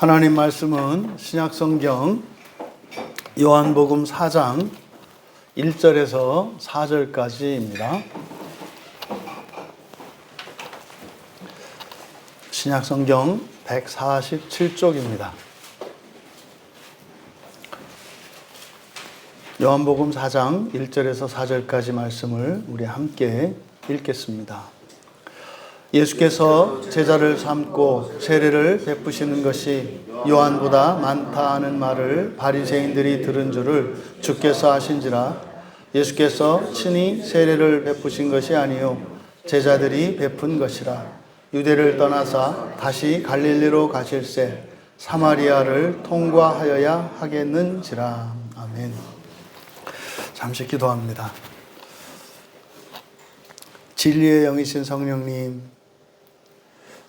하나님 말씀은 신약성경 요한복음 4장 1절에서 4절까지입니다. 신약성경 147쪽입니다. 요한복음 4장 1절에서 4절까지 말씀을 우리 함께 읽겠습니다. 예수께서 제자를 삼고 세례를 베푸시는 것이 요한보다 많다 하는 말을 바리새인들이 들은 줄을 주께서 아신지라. 예수께서 친히 세례를 베푸신 것이 아니요 제자들이 베푼 것이라. 유대를 떠나사 다시 갈릴리로 가실새 사마리아를 통과하여야 하겠는지라. 아멘. 잠시 기도합니다. 진리의 영이신 성령님,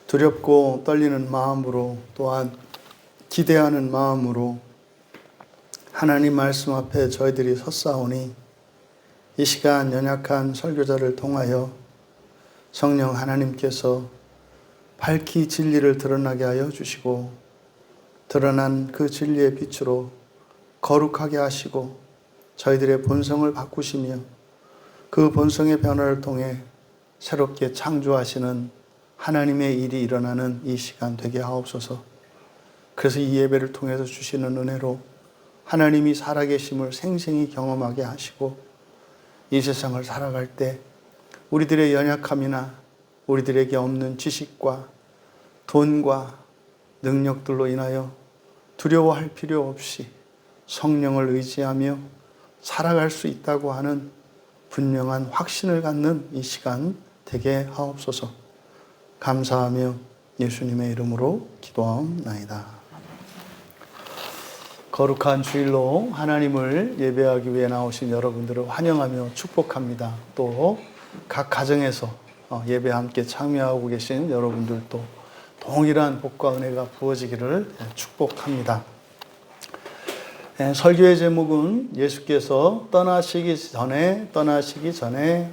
두렵고 떨리는 마음으로 또한 기대하는 마음으로 하나님 말씀 앞에 저희들이 섰사오니 이 시간 연약한 설교자를 통하여 성령 하나님께서 밝히 진리를 드러나게 하여 주시고 드러난 그 진리의 빛으로 거룩하게 하시고 저희들의 본성을 바꾸시며 그 본성의 변화를 통해 새롭게 창조하시는 하나님의 일이 일어나는 이 시간 되게 하옵소서. 그래서 이 예배를 통해서 주시는 은혜로 하나님이 살아계심을 생생히 경험하게 하시고 이 세상을 살아갈 때 우리들의 연약함이나 우리들에게 없는 지식과 돈과 능력들로 인하여 두려워할 필요 없이 성령을 의지하며 살아갈 수 있다고 하는 분명한 확신을 갖는 이 시간 되게 하옵소서. 감사하며 예수님의 이름으로 기도하옵나이다. 거룩한 주일로 하나님을 예배하기 위해 나오신 여러분들을 환영하며 축복합니다. 또 각 가정에서 예배 함께 참여하고 계신 여러분들도 동일한 복과 은혜가 부어지기를 축복합니다. 설교의 제목은 예수께서 떠나시기 전에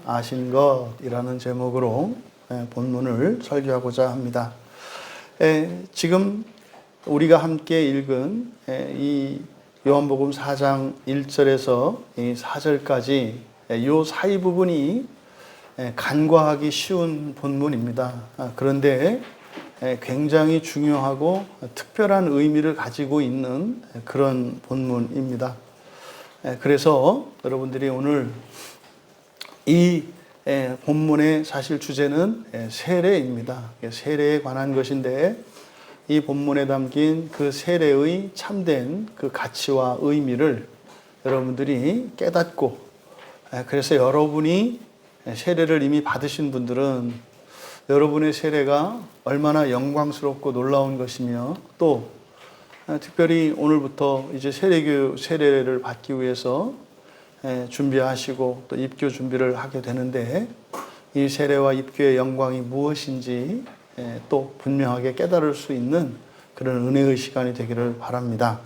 아신 것이라는 제목으로 본문을 설교하고자 합니다. 지금 우리가 함께 읽은 이 요한복음 4장 1절에서 4절까지 이 사이 부분이 간과하기 쉬운 본문입니다. 그런데 굉장히 중요하고 특별한 의미를 가지고 있는 그런 본문입니다. 그래서 여러분들이 오늘 이 본문의 사실 주제는 세례입니다. 세례에 관한 것인데 이 본문에 담긴 그 세례의 참된 그 가치와 의미를 여러분들이 깨닫고, 그래서 여러분이 세례를 이미 받으신 분들은 여러분의 세례가 얼마나 영광스럽고 놀라운 것이며, 또 특별히 오늘부터 이제 세례를 받기 위해서 준비하시고 또 입교 준비를 하게 되는데 이 세례와 입교의 영광이 무엇인지 또 분명하게 깨달을 수 있는 그런 은혜의 시간이 되기를 바랍니다.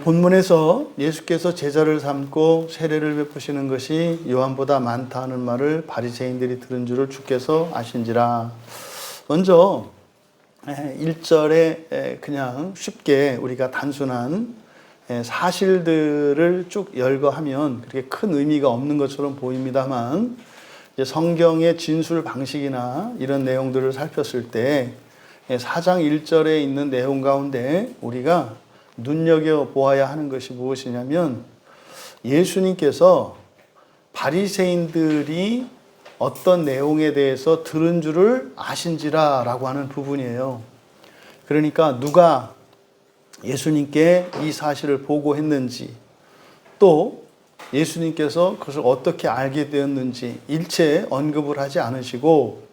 본문에서 예수께서 제자를 삼고 세례를 베푸시는 것이 요한보다 많다 하는 말을 바리새인들이 들은 줄을 주께서 아신지라. 먼저 1절에 그냥 쉽게 우리가 단순한 사실들을 쭉 열거하면 그렇게 큰 의미가 없는 것처럼 보입니다만 성경의 진술 방식이나 이런 내용들을 살폈을 때 4장 1절에 있는 내용 가운데 우리가 눈여겨보아야 하는 것이 무엇이냐면 예수님께서 바리새인들이 어떤 내용에 대해서 들은 줄을 아신지라 라고 하는 부분이에요. 그러니까 누가 예수님께 이 사실을 보고했는지, 또 예수님께서 그것을 어떻게 알게 되었는지 일체 언급을 하지 않으시고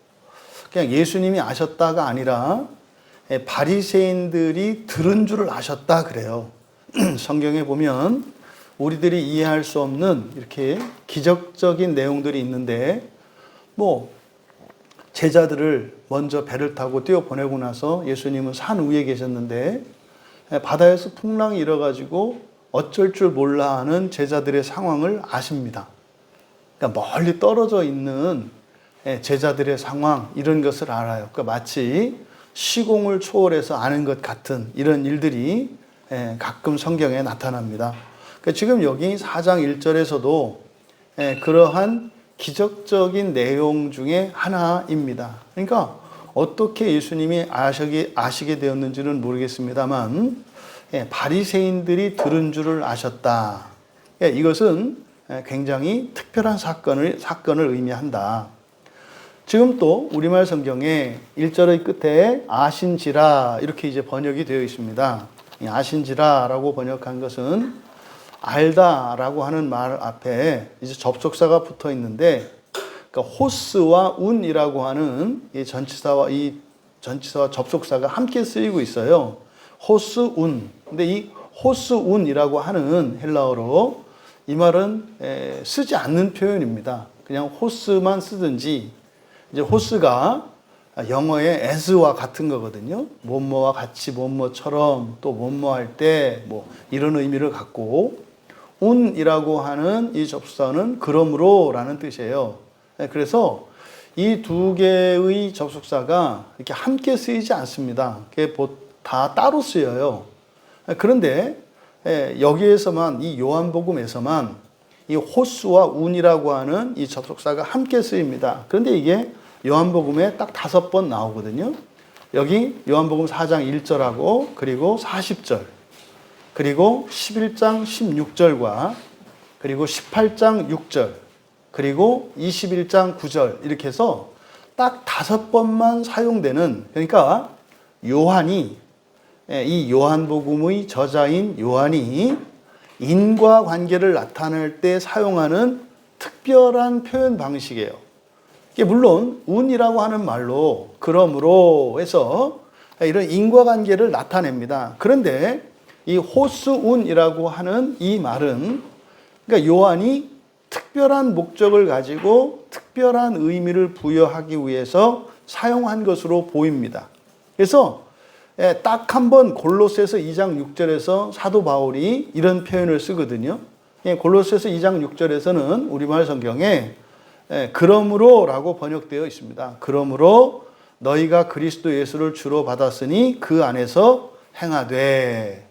그냥 예수님이 아셨다가 아니라 바리새인들이 들은 줄을 아셨다 그래요. 성경에 보면 우리들이 이해할 수 없는 이렇게 기적적인 내용들이 있는데, 제자들을 먼저 배를 타고 띄워보내고 나서 예수님은 산 위에 계셨는데 바다에서 풍랑이 일어가지고 어쩔 줄 몰라 하는 제자들의 상황을 아십니다. 그러니까 멀리 떨어져 있는 제자들의 상황, 이런 것을 알아요. 그러니까 마치 시공을 초월해서 아는 것 같은 이런 일들이 가끔 성경에 나타납니다. 그러니까 지금 여기 4장 1절에서도 그러한 기적적인 내용 중에 하나입니다. 그러니까 어떻게 예수님이 아시게 되었는지는 모르겠습니다만 바리새인들이 들은 줄을 아셨다. 이것은 굉장히 특별한 사건을 의미한다. 지금 또 우리말 성경에 1절의 끝에 아신지라 이렇게 이제 번역이 되어 있습니다. 아신지라라고 번역한 것은 알다라고 하는 말 앞에 이제 접속사가 붙어 있는데, 그러니까 호스와 운이라고 하는 이 전치사와 접속사가 함께 쓰이고 있어요. 호스 운. 근데 이 호스 운이라고 하는 헬라어로 이 말은 쓰지 않는 표현입니다. 그냥 호스만 쓰든지, 이제 호스가 영어의 as와 같은 거거든요. 뭐뭐와 같이, 뭐뭐처럼, 또 뭐뭐 할 때 뭐 이런 의미를 갖고, 운이라고 하는 이 접속사는 그러므로라는 뜻이에요. 그래서 이 두 개의 접속사가 이렇게 함께 쓰이지 않습니다. 그게 다 따로 쓰여요. 그런데 여기에서만, 이 요한복음에서만 이 호스와 운이라고 하는 이 접속사가 함께 쓰입니다. 그런데 이게 요한복음에 딱 5번 나오거든요. 여기 요한복음 4장 1절하고 그리고 40절, 그리고 11장 16절과 그리고 18장 6절, 그리고 21장 9절 이렇게 해서 딱 5번만 사용되는, 그러니까 요한이, 이 요한복음의 저자인 요한이 인과관계를 나타낼 때 사용하는 특별한 표현 방식이에요. 이게 물론 운이라고 하는 말로 그러므로 해서 이런 인과관계를 나타냅니다. 그런데 이 호스운이라고 하는 이 말은, 그러니까 요한이 특별한 목적을 가지고 특별한 의미를 부여하기 위해서 사용한 것으로 보입니다. 그래서 딱 한 번 골로새서 2장 6절에서 사도 바울이 이런 표현을 쓰거든요. 골로새서 2장 6절에서는 우리말 성경에 그러므로라고 번역되어 있습니다. 그러므로 너희가 그리스도 예수를 주로 받았으니 그 안에서 행하되.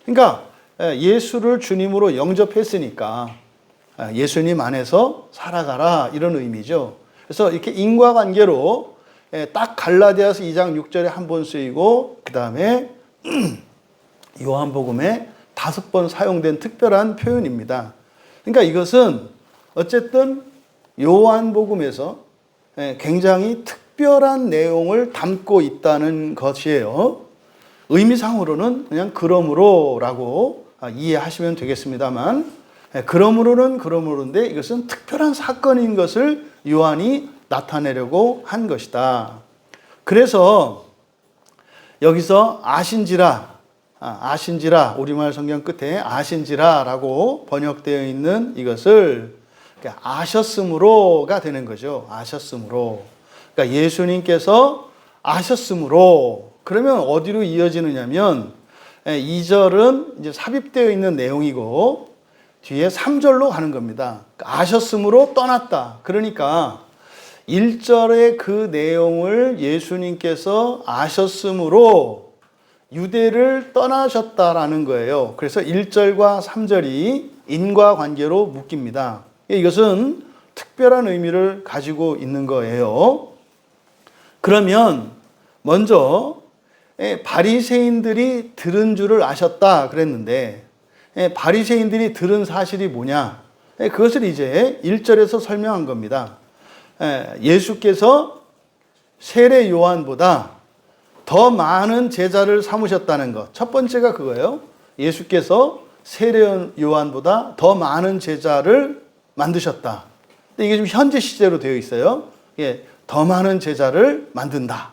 그러니까 예수를 주님으로 영접했으니까 예수님 안에서 살아가라, 이런 의미죠. 그래서 이렇게 인과관계로 딱 갈라디아서 2장 6절에 한 번 쓰이고, 그 다음에 요한복음에 5번 사용된 특별한 표현입니다. 그러니까 이것은 어쨌든 요한복음에서 굉장히 특별한 내용을 담고 있다는 것이에요. 의미상으로는 그냥 그러므로라고 이해하시면 되겠습니다만, 그러므로는 그러므로인데 이것은 특별한 사건인 것을 요한이 나타내려고 한 것이다. 그래서 여기서 아신지라, 우리말 성경 끝에 아신지라라고 번역되어 있는 이것을 아셨으므로가 되는 거죠. 아셨으므로. 그러니까 예수님께서 아셨으므로. 그러면 어디로 이어지느냐면 2절은 이제 삽입되어 있는 내용이고 뒤에 3절로 가는 겁니다. 아셨으므로 떠났다. 그러니까 1절의 그 내용을 예수님께서 아셨으므로 유대를 떠나셨다라는 거예요. 그래서 1절과 3절이 인과관계로 묶입니다. 이것은 특별한 의미를 가지고 있는 거예요. 그러면 먼저 바리새인들이 들은 줄을 아셨다 그랬는데, 바리새인들이 들은 사실이 뭐냐? 그것을 이제 1절에서 설명한 겁니다. 예수께서 세례 요한보다 더 많은 제자를 삼으셨다는 것. 첫 번째가 그거예요. 예수께서 세례 요한보다 더 많은 제자를 만드셨다. 근데 이게 지금 현재 시제로 되어 있어요. 더 많은 제자를 만든다.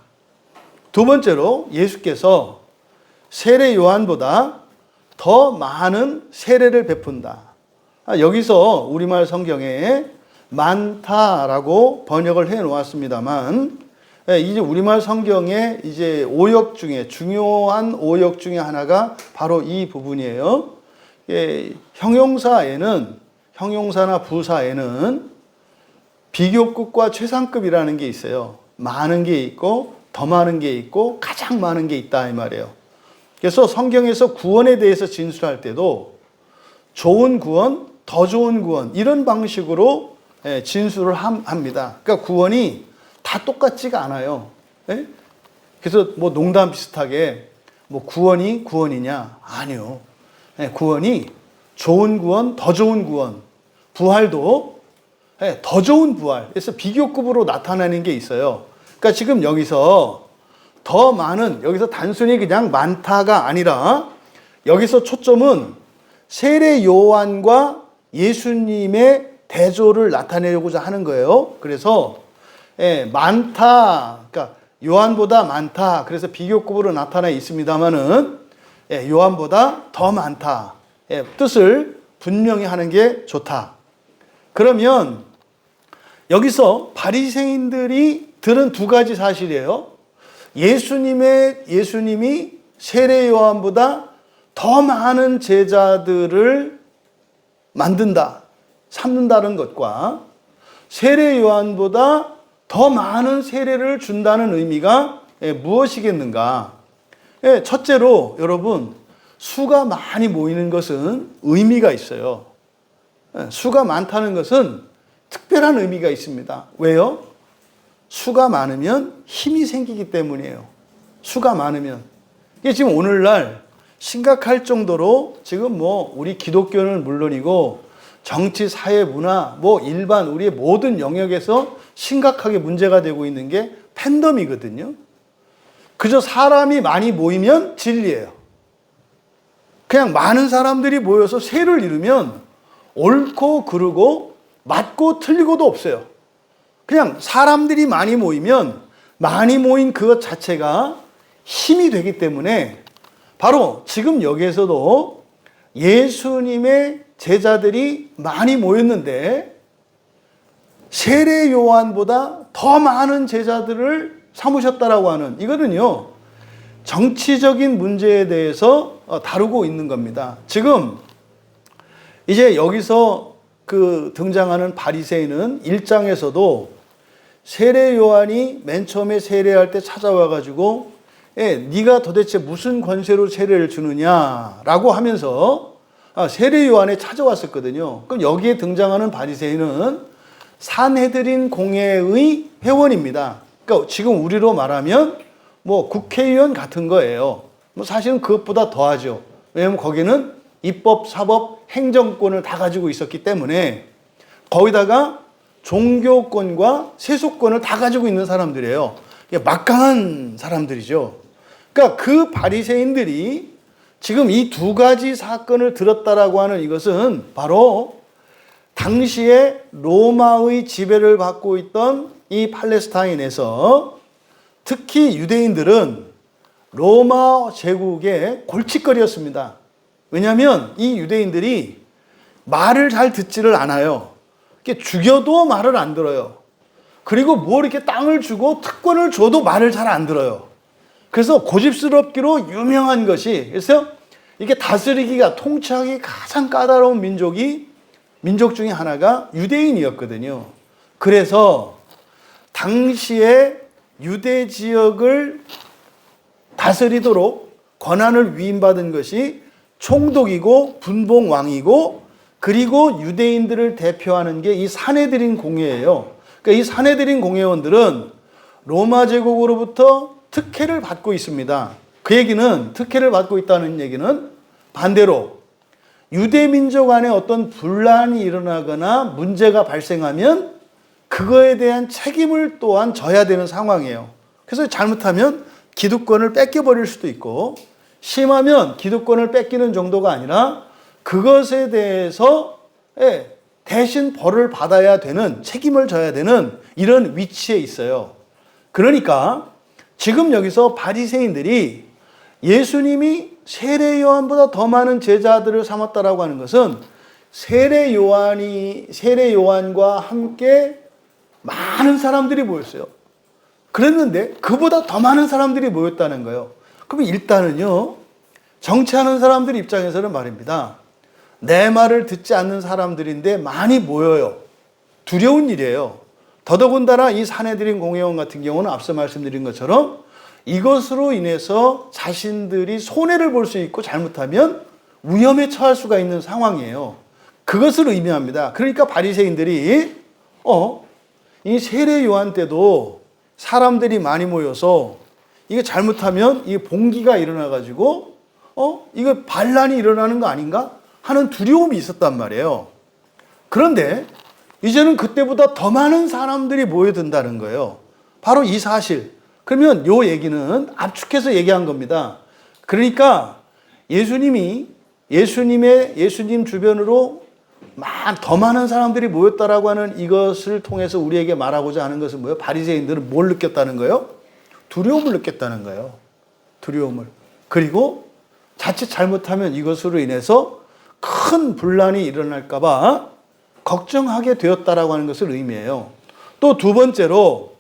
두 번째로 예수께서 세례 요한보다 더 많은 세례를 베푼다. 여기서 우리말 성경에 많다라고 번역을 해 놓았습니다만, 이제 우리말 성경의 이제 오역 중에 중요한 오역 중에 하나가 바로 이 부분이에요. 형용사나 부사에는 비교급과 최상급이라는 게 있어요. 많은 게 있고 더 많은 게 있고 가장 많은 게 있다 이 말이에요. 그래서 성경에서 구원에 대해서 진술할 때도 좋은 구원, 더 좋은 구원 이런 방식으로 진술을 합니다. 그러니까 구원이 다 똑같지가 않아요. 그래서 뭐 농담 비슷하게 뭐 구원이 구원이냐? 아니요. 구원이 좋은 구원, 더 좋은 구원, 부활도 더 좋은 부활. 그래서 비교급으로 나타나는 게 있어요. 그러니까 지금 여기서 더 많은, 여기서 단순히 그냥 많다가 아니라 여기서 초점은 세례 요한과 예수님의 대조를 나타내려고자 하는 거예요. 그래서 많다, 그러니까 요한보다 많다. 그래서 비교급으로 나타나 있습니다만은 요한보다 더 많다. 뜻을 분명히 하는 게 좋다. 그러면 여기서 바리새인들이 들은 두 가지 사실이에요. 예수님이 세례 요한보다 더 많은 제자들을 만든다, 삼는다는 것과 세례 요한보다 더 많은 세례를 준다는 의미가 무엇이겠는가? 첫째로 여러분, 수가 많이 모이는 것은 의미가 있어요. 수가 많다는 것은 특별한 의미가 있습니다. 왜요? 수가 많으면 힘이 생기기 때문이에요. 수가 많으면. 이게 지금 오늘날 심각할 정도로 지금 뭐 우리 기독교는 물론이고 정치, 사회, 문화, 뭐 일반 우리의 모든 영역에서 심각하게 문제가 되고 있는 게 팬덤이거든요. 그저 사람이 많이 모이면 진리예요. 그냥 많은 사람들이 모여서 세를 이루면 옳고 그르고 맞고 틀리고도 없어요. 그냥 사람들이 많이 모이면 많이 모인 그것 자체가 힘이 되기 때문에 바로 지금 여기에서도 예수님의 제자들이 많이 모였는데 세례 요한보다 더 많은 제자들을 삼으셨다라고 하는 이거는요, 정치적인 문제에 대해서 다루고 있는 겁니다. 지금 이제 여기서 등장하는 바리새인은 1장에서도 세례 요한이 맨 처음에 세례할 때 찾아와 가지고 네가 도대체 무슨 권세로 세례를 주느냐라고 하면서 세례 요한에 찾아왔었거든요. 그럼 여기에 등장하는 바리새인은 산헤드린 공회의 회원입니다. 그러니까 지금 우리로 말하면 뭐 국회의원 같은 거예요. 뭐 사실은 그것보다 더하죠. 왜냐하면 거기는 입법, 사법, 행정권을 다 가지고 있었기 때문에 거기다가 종교권과 세속권을 다 가지고 있는 사람들이에요. 막강한 사람들이죠. 그러니까 그 바리새인들이 지금 이 두 가지 사건을 들었다라고 하는 이것은 바로 당시에 로마의 지배를 받고 있던 이 팔레스타인에서 특히 유대인들은 로마 제국의 골칫거리였습니다. 왜냐하면 이 유대인들이 말을 잘 듣지를 않아요. 죽여도 말을 안 들어요. 그리고 뭐 이렇게 땅을 주고 특권을 줘도 말을 잘 안 들어요. 그래서 고집스럽기로 유명한 것이, 그래서 이게 다스리기가, 통치하기 가장 까다로운 민족 중에 하나가 유대인이었거든요. 그래서 당시에 유대 지역을 다스리도록 권한을 위임받은 것이 총독이고 분봉왕이고, 그리고 유대인들을 대표하는 게 이 산헤드린 공회예요. 그러니까 이 산헤드린 공회원들은 로마 제국으로부터 특혜를 받고 있습니다. 그 얘기는, 특혜를 받고 있다는 얘기는 반대로 유대 민족 안에 어떤 분란이 일어나거나 문제가 발생하면 그거에 대한 책임을 또한 져야 되는 상황이에요. 그래서 잘못하면 기득권을 뺏겨버릴 수도 있고, 심하면 기득권을 뺏기는 정도가 아니라 그것에 대해서 대신 벌을 받아야 되는, 책임을 져야 되는 이런 위치에 있어요. 그러니까 지금 여기서 바리새인들이 예수님이 세례 요한보다 더 많은 제자들을 삼았다라고 하는 것은 세례 요한과 함께 많은 사람들이 모였어요. 그랬는데 그보다 더 많은 사람들이 모였다는 거예요. 그럼 일단은요, 정치하는 사람들 입장에서는 말입니다. 내 말을 듣지 않는 사람들인데 많이 모여요. 두려운 일이에요. 더더군다나 이 산헤드린 공회원 같은 경우는 앞서 말씀드린 것처럼 이것으로 인해서 자신들이 손해를 볼 수 있고 잘못하면 위험에 처할 수가 있는 상황이에요. 그것을 의미합니다. 그러니까 바리새인들이 이 세례 요한 때도 사람들이 많이 모여서 이게 잘못하면 이 봉기가 일어나 가지고 이거 반란이 일어나는 거 아닌가 하는 두려움이 있었단 말이에요. 그런데 이제는 그때보다 더 많은 사람들이 모여든다는 거예요. 바로 이 사실. 그러면 요 얘기는 압축해서 얘기한 겁니다. 그러니까 예수님 주변으로 더 많은 사람들이 모였다라고 하는 이것을 통해서 우리에게 말하고자 하는 것은 뭐예요? 바리새인들은 뭘 느꼈다는 거예요? 두려움을 느꼈다는 거예요. 두려움을. 그리고 자칫 잘못하면 이것으로 인해서 큰 분란이 일어날까 봐 걱정하게 되었다라고 하는 것을 의미해요. 또 두 번째로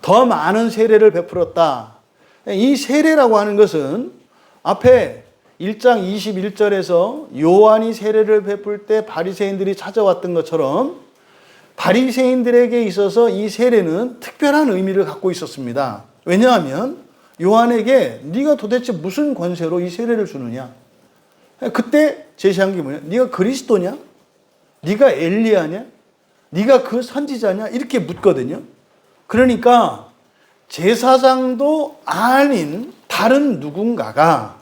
더 많은 세례를 베풀었다. 이 세례라고 하는 것은 앞에 1장 21절에서 요한이 세례를 베풀 때 바리새인들이 찾아왔던 것처럼 바리새인들에게 있어서 이 세례는 특별한 의미를 갖고 있었습니다. 왜냐하면 요한에게 네가 도대체 무슨 권세로 이 세례를 주느냐? 그때 제시한 게 뭐냐? 네가 그리스도냐? 네가 엘리야냐? 네가 그 선지자냐? 이렇게 묻거든요. 그러니까 제사장도 아닌 다른 누군가가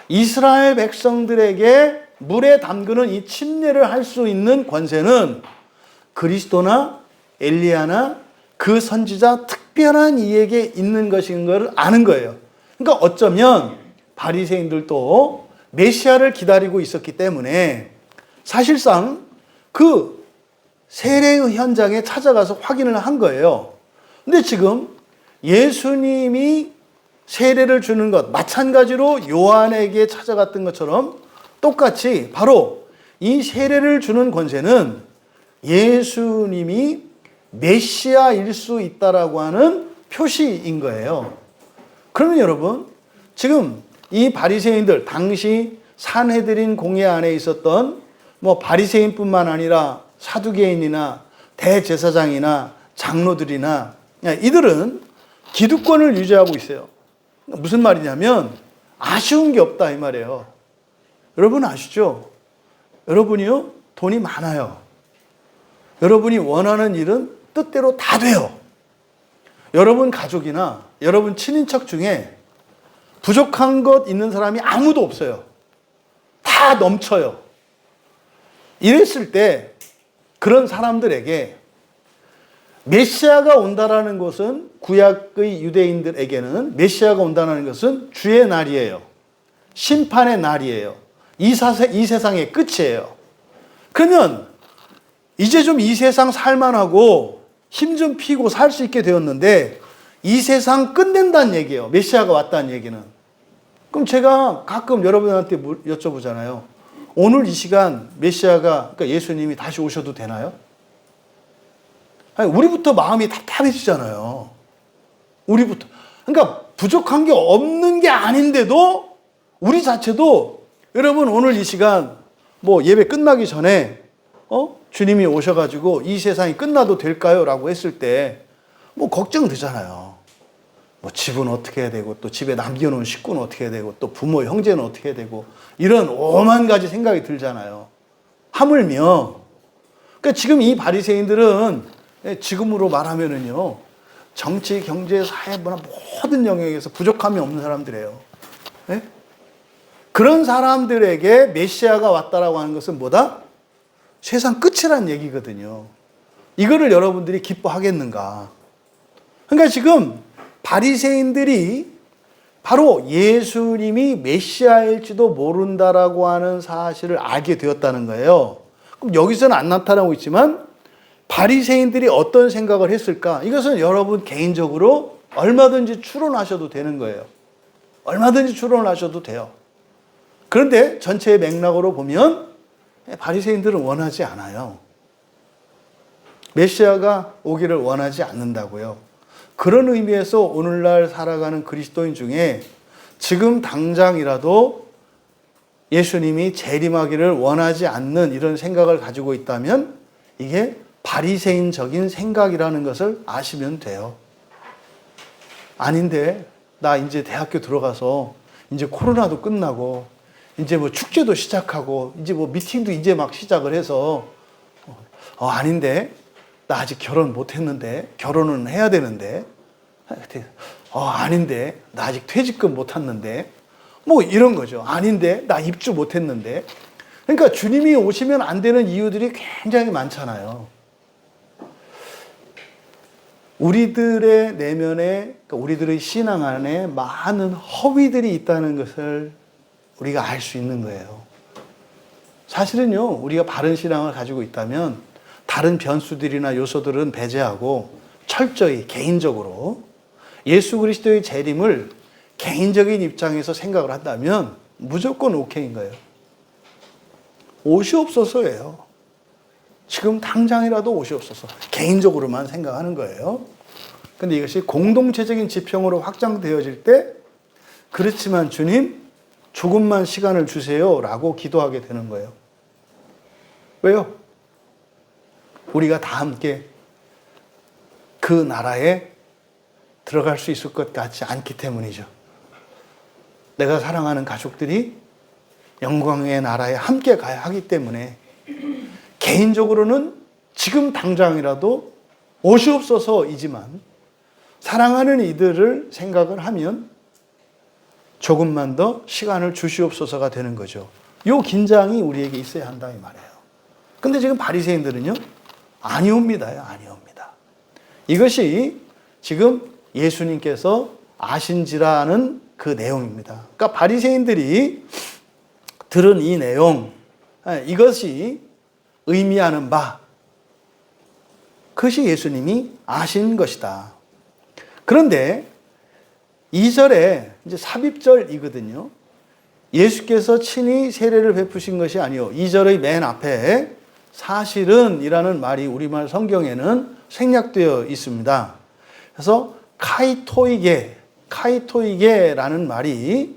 이스라엘 백성들에게 물에 담그는 이 침례를 할 수 있는 권세는 그리스도나 엘리야나 그 선지자 특별한 이에게 있는 것인 걸 아는 거예요. 그러니까 어쩌면 바리새인들도 메시아를 기다리고 있었기 때문에 사실상 그 세례의 현장에 찾아가서 확인을 한 거예요. 근데 지금 예수님이 세례를 주는 것, 마찬가지로 요한에게 찾아갔던 것처럼 똑같이 바로 이 세례를 주는 권세는 예수님이 메시아일 수 있다라고 하는 표시인 거예요. 그러면 여러분, 지금 이 바리새인들, 당시 산헤드린 공회 안에 있었던 바리새인뿐만 아니라 사두개인이나 대제사장이나 장로들이나 이들은 기득권을 유지하고 있어요. 무슨 말이냐면 아쉬운 게 없다 이 말이에요. 여러분 아시죠? 여러분이요 돈이 많아요. 여러분이 원하는 일은 뜻대로 다 돼요. 여러분 가족이나 여러분 친인척 중에 부족한 것 있는 사람이 아무도 없어요. 다 넘쳐요. 이랬을 때 그런 사람들에게 메시아가 온다라는 것은 구약의 유대인들에게는 메시아가 온다는 것은 주의 날이에요. 심판의 날이에요. 이 세상의 끝이에요. 그러면 이제 좀 이 세상 살만하고 힘 좀 피고 살 수 있게 되었는데 이 세상 끝낸다는 얘기예요. 메시아가 왔다는 얘기는. 그럼 제가 가끔 여러분한테 여쭤보잖아요. 오늘 이 시간 메시아가, 그러니까 예수님이 다시 오셔도 되나요? 아니, 우리부터 마음이 답답해지잖아요. 우리부터. 그러니까 부족한 게 없는 게 아닌데도 우리 자체도 여러분 오늘 이 시간 예배 끝나기 전에 주님이 오셔가지고 이 세상이 끝나도 될까요? 라고 했을 때 걱정되잖아요. 집은 어떻게 해야 되고 또 집에 남겨놓은 식구는 어떻게 해야 되고 또 부모 형제는 어떻게 해야 되고 이런 오만 가지 생각이 들잖아요. 하물며 그러니까 지금 이 바리새인들은 지금으로 말하면은요 정치, 경제, 사회, 모든 영역에서 부족함이 없는 사람들이에요. 네? 그런 사람들에게 메시아가 왔다라고 하는 것은 뭐다? 세상 끝이란 얘기거든요. 이거를 여러분들이 기뻐하겠는가? 그러니까 지금 바리새인들이 바로 예수님이 메시아일지도 모른다라고 하는 사실을 알게 되었다는 거예요. 그럼 여기서는 안 나타나고 있지만 바리새인들이 어떤 생각을 했을까? 이것은 여러분 개인적으로 얼마든지 추론하셔도 되는 거예요. 얼마든지 추론하셔도 돼요. 그런데 전체의 맥락으로 보면 바리새인들은 원하지 않아요. 메시아가 오기를 원하지 않는다고요. 그런 의미에서 오늘날 살아가는 그리스도인 중에 지금 당장이라도 예수님이 재림하기를 원하지 않는 이런 생각을 가지고 있다면 이게 바리새인적인 생각이라는 것을 아시면 돼요. 아닌데 나 이제 대학교 들어가서 이제 코로나도 끝나고 이제 뭐 축제도 시작하고 이제 뭐 미팅도 이제 막 시작을 해서 아닌데 나 아직 결혼 못 했는데 결혼은 해야 되는데 아닌데 나 아직 퇴직금 못 탔는데 뭐 이런 거죠. 아닌데 나 입주 못 했는데. 그러니까 주님이 오시면 안 되는 이유들이 굉장히 많잖아요. 우리들의 내면에, 그러니까 우리들의 신앙 안에 많은 허위들이 있다는 것을 우리가 알 수 있는 거예요. 사실은요, 우리가 바른 신앙을 가지고 있다면 다른 변수들이나 요소들은 배제하고 철저히 개인적으로 예수 그리스도의 재림을 개인적인 입장에서 생각을 한다면 무조건 오케이인 거예요. 오시옵소서예요. 지금 당장이라도 오시옵소서. 개인적으로만 생각하는 거예요. 근데 이것이 공동체적인 지평으로 확장되어질 때 그렇지만 주님 조금만 시간을 주세요 라고 기도하게 되는 거예요. 왜요? 우리가 다 함께 그 나라에 들어갈 수 있을 것 같지 않기 때문이죠. 내가 사랑하는 가족들이 영광의 나라에 함께 가야 하기 때문에 개인적으로는 지금 당장이라도 오시옵소서이지만 사랑하는 이들을 생각을 하면 조금만 더 시간을 주시옵소서가 되는 거죠. 이 긴장이 우리에게 있어야 한다 이 말이에요. 근데 지금 바리새인들은요, 아니옵니다요, 아니옵니다. 이것이 지금 예수님께서 아신지라는 그 내용입니다. 그러니까 바리새인들이 들은 이 내용, 이것이 의미하는 바, 그것이 예수님이 아신 것이다. 그런데 2절에 이제 삽입절이거든요. 예수께서 친히 세례를 베푸신 것이 아니요. 2절의 맨 앞에 사실은 이라는 말이 우리말 성경에는 생략되어 있습니다. 그래서 카이토이게라는 말이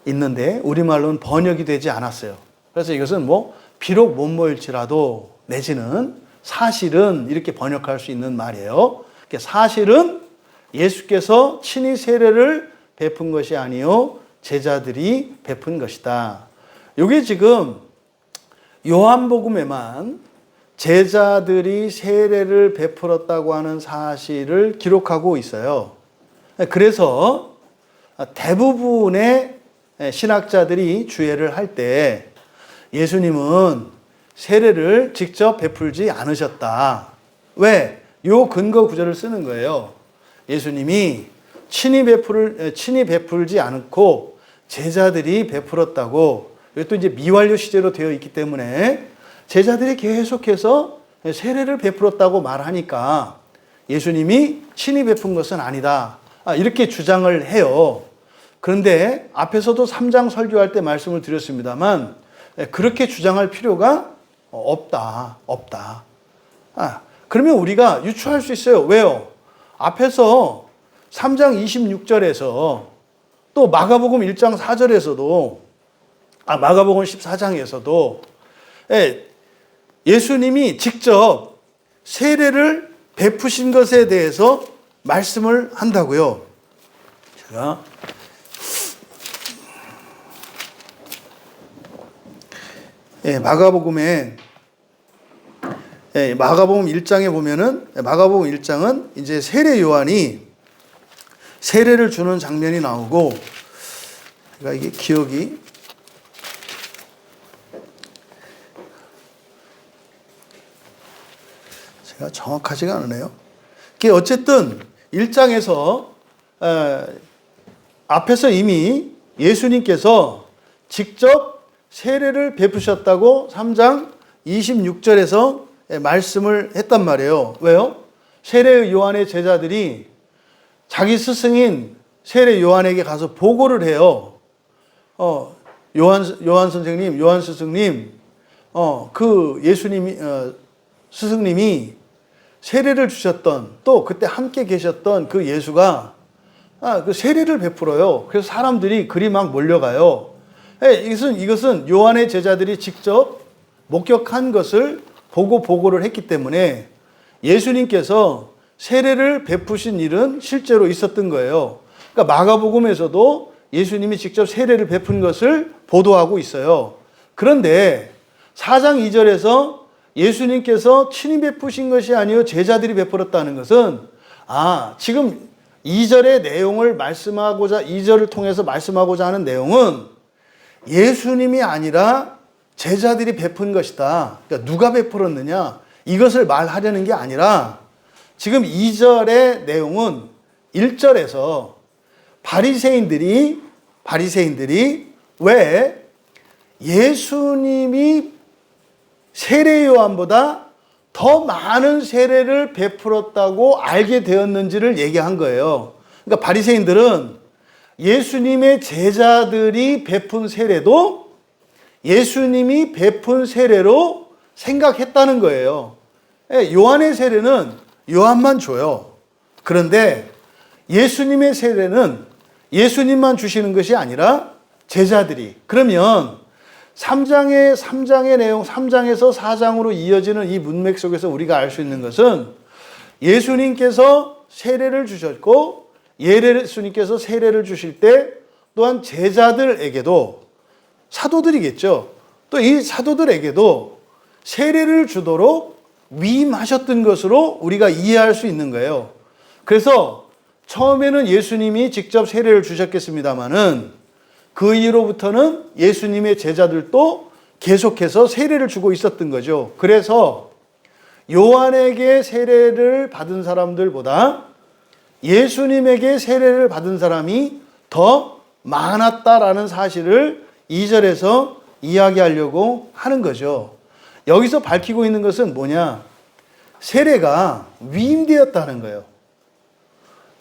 있는데 우리말로는 번역이 되지 않았어요. 그래서 이것은 뭐 비록 뭐뭐일지라도 내지는 사실은 이렇게 번역할 수 있는 말이에요. 사실은 예수께서 친히 세례를 베푼 것이 아니요 제자들이 베푼 것이다. 이게 지금 요한복음에만 제자들이 세례를 베풀었다고 하는 사실을 기록하고 있어요. 그래서 대부분의 신학자들이 주의를 할 때 예수님은 세례를 직접 베풀지 않으셨다. 왜? 요 근거 구절을 쓰는 거예요. 예수님이 친히 베풀지 않고 제자들이 베풀었다고. 이것도 이제 미완료 시제로 되어 있기 때문에 제자들이 계속해서 세례를 베풀었다고 말하니까 예수님이 친히 베푼 것은 아니다. 이렇게 주장을 해요. 그런데 앞에서도 3장 설교할 때 말씀을 드렸습니다만 그렇게 주장할 필요가 없다. 그러면 우리가 유추할 수 있어요. 왜요? 앞에서 3장 26절에서 또 마가복음 1장 4절에서도 마가복음 14장에서도 예수님이 직접 세례를 베푸신 것에 대해서 말씀을 한다고요. 제가 마가복음 1장에 보면은 마가복음 1장은 이제 세례 요한이 세례를 주는 장면이 나오고 제가 이게 기억이 제가 정확하지가 않으네요. 어쨌든 1장에서 앞에서 이미 예수님께서 직접 세례를 베푸셨다고 3장 26절에서 말씀을 했단 말이에요. 왜요? 세례 요한의 제자들이 자기 스승인 세례 요한에게 가서 보고를 해요. 요한 선생님, 요한 스승님, 그 예수님이 스승님이 세례를 주셨던 또 그때 함께 계셨던 그 예수가 그 세례를 베풀어요. 그래서 사람들이 그리 막 몰려가요. 이것은 요한의 제자들이 직접 목격한 것을 보고 보고를 했기 때문에 예수님께서 세례를 베푸신 일은 실제로 있었던 거예요. 그러니까 마가복음에서도 예수님이 직접 세례를 베푼 것을 보도하고 있어요. 그런데 4장 2절에서 예수님께서 친히 베푸신 것이 아니요 제자들이 베풀었다는 것은 지금 2절의 내용을 말씀하고자 2절을 통해서 말씀하고자 하는 내용은 예수님이 아니라 제자들이 베푼 것이다. 그러니까 누가 베풀었느냐 이것을 말하려는 게 아니라 지금 2절의 내용은 1절에서 바리새인들이 왜 예수님이 세례 요한보다 더 많은 세례를 베풀었다고 알게 되었는지를 얘기한 거예요. 그러니까 바리새인들은 예수님의 제자들이 베푼 세례도 예수님이 베푼 세례로 생각했다는 거예요. 요한의 세례는 요한만 줘요. 그런데 예수님의 세례는 예수님만 주시는 것이 아니라 제자들이. 그러면 3장의 내용, 3장에서 4장으로 이어지는 이 문맥 속에서 우리가 알 수 있는 것은 예수님께서 세례를 주셨고 예수님께서 세례를 주실 때 또한 제자들에게도 사도들이겠죠. 또 이 사도들에게도 세례를 주도록 위임하셨던 것으로 우리가 이해할 수 있는 거예요. 그래서 처음에는 예수님이 직접 세례를 주셨겠습니다마는 그 이후로부터는 예수님의 제자들도 계속해서 세례를 주고 있었던 거죠. 그래서 요한에게 세례를 받은 사람들보다 예수님에게 세례를 받은 사람이 더 많았다라는 사실을 2절에서 이야기하려고 하는 거죠. 여기서 밝히고 있는 것은 뭐냐? 세례가 위임되었다는 거예요.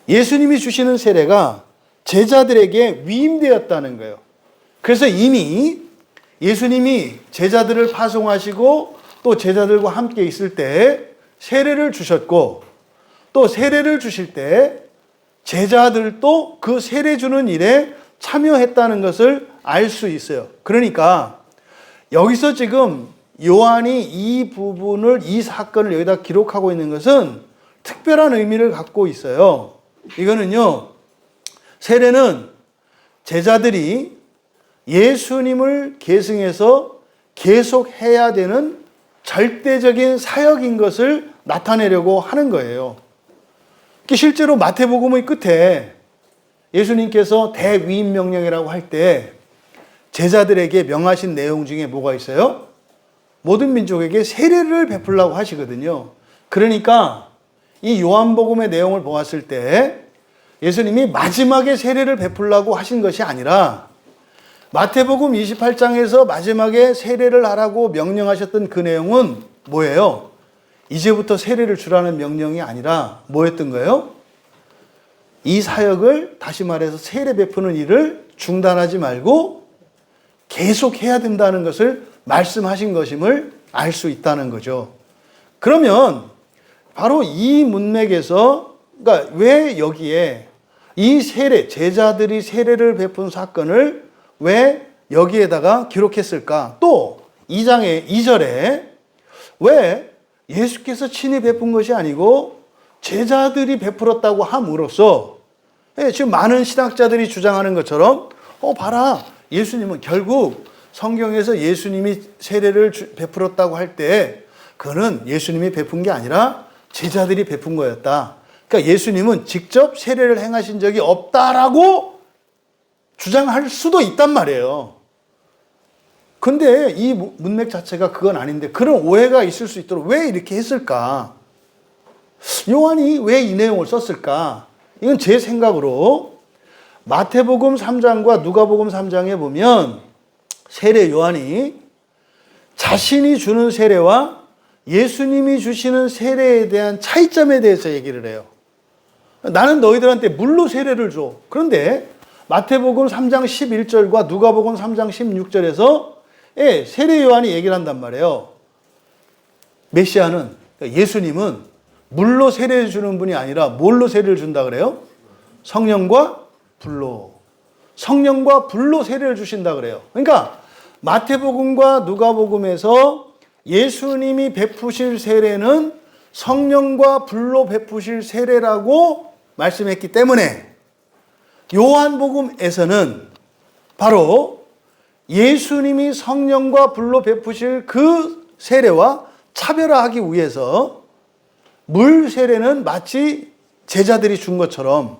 예수님이 주시는 세례가 제자들에게 위임되었다는 거예요. 그래서 이미 예수님이 제자들을 파송하시고 또 제자들과 함께 있을 때 세례를 주셨고 또 세례를 주실 때 제자들도 그 세례 주는 일에 참여했다는 것을 알 수 있어요. 그러니까 여기서 지금 요한이 이 사건을 여기다 기록하고 있는 것은 특별한 의미를 갖고 있어요. 이거는요, 세례는 제자들이 예수님을 계승해서 계속 해야 되는 절대적인 사역인 것을 나타내려고 하는 거예요. 실제로 마태복음의 끝에 예수님께서 대위임 명령이라고 할 때 제자들에게 명하신 내용 중에 뭐가 있어요? 모든 민족에게 세례를 베풀라고 하시거든요. 그러니까 이 요한복음의 내용을 보았을 때 예수님이 마지막에 세례를 베풀라고 하신 것이 아니라 마태복음 28장에서 마지막에 세례를 하라고 명령하셨던 그 내용은 뭐예요? 이제부터 세례를 주라는 명령이 아니라 뭐였던 거예요? 이 사역을 다시 말해서 세례 베푸는 일을 중단하지 말고 계속 해야 된다는 것을 말씀하신 것임을 알 수 있다는 거죠. 그러면 바로 이 문맥에서 그러니까 왜 여기에 이 세례, 제자들이 세례를 베푼 사건을 왜 여기에다가 기록했을까? 또 2장의 2절에 왜 예수께서 친히 베푼 것이 아니고 제자들이 베풀었다고 함으로써 지금 많은 신학자들이 주장하는 것처럼 봐라, 예수님은 결국 성경에서 예수님이 세례를 베풀었다고 할 때 그거는 예수님이 베푼 게 아니라 제자들이 베푼 거였다. 그러니까 예수님은 직접 세례를 행하신 적이 없다라고 주장할 수도 있단 말이에요. 근데 이 문맥 자체가 그건 아닌데 그런 오해가 있을 수 있도록 왜 이렇게 했을까? 요한이 왜 이 내용을 썼을까? 이건 제 생각으로 마태복음 3장과 누가복음 3장에 보면 세례 요한이 자신이 주는 세례와 예수님이 주시는 세례에 대한 차이점에 대해서 얘기를 해요. 나는 너희들한테 물로 세례를 줘. 그런데 마태복음 3장 11절과 누가복음 3장 16절에서 세례 요한이 얘기를 한단 말이에요. 메시아는, 예수님은 물로 세례를 주는 분이 아니라 뭘로 세례를 준다 그래요? 성령과 불로. 성령과 불로 세례를 주신다 그래요. 그러니까 마태복음과 누가복음에서 예수님이 베푸실 세례는 성령과 불로 베푸실 세례라고 말씀했기 때문에 요한복음에서는 바로 예수님이 성령과 불로 베푸실 그 세례와 차별화하기 위해서 물 세례는 마치 제자들이 준 것처럼,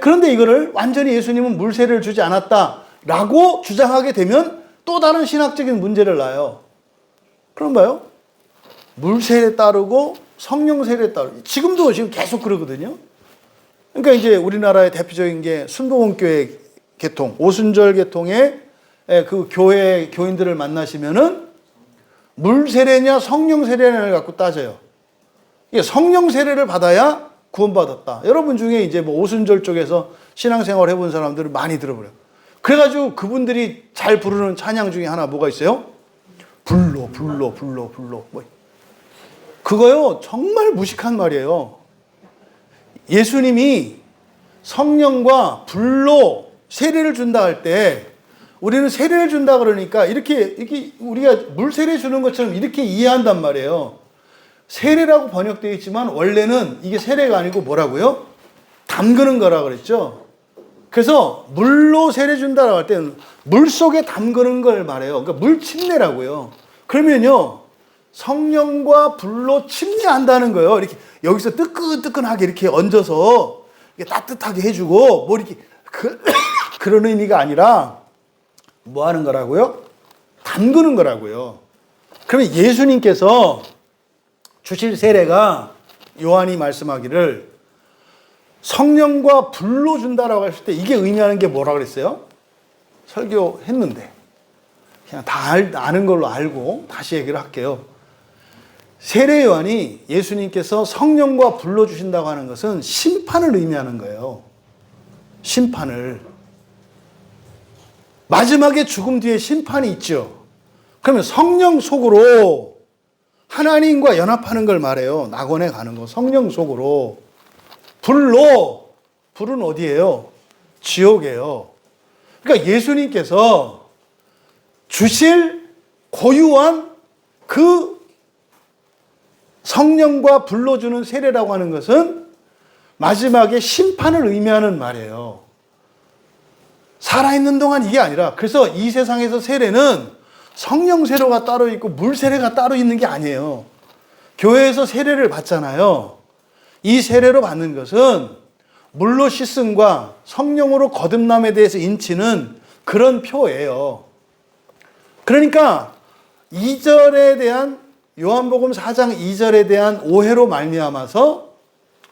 그런데 이거를 완전히 예수님은 물 세례를 주지 않았다라고 주장하게 되면 또 다른 신학적인 문제를 낳아요. 그런가요? 물 세례 따르고 성령 세례 따르고 지금도 지금 계속 그러거든요. 그러니까 이제 우리나라의 대표적인 게 순복음교회 계통, 오순절 계통의 그 교회 교인들을 만나시면은 물 세례냐 성령 세례냐를 갖고 따져요. 이게 성령 세례를 받아야 구원받았다. 여러분 중에 이제 뭐 오순절 쪽에서 신앙생활 해본 사람들은 많이 들어버려요. 그래가지고 그분들이 잘 부르는 찬양 중에 하나 뭐가 있어요? 불로. 뭐. 그거요, 정말 무식한 말이에요. 예수님이 성령과 불로 세례를 준다 할 때, 우리는 세례를 준다 그러니까 이렇게 우리가 물 세례 주는 것처럼 이렇게 이해한단 말이에요. 세례라고 번역되어 있지만 원래는 이게 세례가 아니고 뭐라고요? 담그는 거라 그랬죠. 그래서 물로 세례 준다라고 할 때는 물 속에 담그는 걸 말해요. 그러니까 물 침례라고요. 그러면요, 성령과 불로 침례한다는 거예요. 이렇게 여기서 뜨끈뜨끈하게 이렇게 얹어서 이렇게 따뜻하게 해주고 뭐 이렇게 그런 의미가 아니라 뭐 하는 거라고요? 담그는 거라고요. 그러면 예수님께서 주실 세례가 요한이 말씀하기를 성령과 불로 준다라고 했을 때 이게 의미하는 게 뭐라 그랬어요? 설교했는데 그냥 다 아는 걸로 알고 다시 얘기를 할게요. 세례 요한이 예수님께서 성령과 불로 주신다고 하는 것은 심판을 의미하는 거예요. 심판을. 마지막에 죽음 뒤에 심판이 있죠. 그러면 성령 속으로 하나님과 연합하는 걸 말해요. 낙원에 가는 거. 성령 속으로. 불로. 불은 어디예요? 지옥이에요. 그러니까 예수님께서 주실 고유한 그 성령과 불로 주는 세례라고 하는 것은 마지막에 심판을 의미하는 말이에요. 살아있는 동안 이게 아니라, 그래서 이 세상에서 세례는 성령 세례가 따로 있고 물 세례가 따로 있는 게 아니에요. 교회에서 세례를 받잖아요. 이 세례로 받는 것은 물로 씻음과 성령으로 거듭남에 대해서 인치는 그런 표예요. 그러니까 2절에 대한 요한복음 4장 2절에 대한 오해로 말미암아서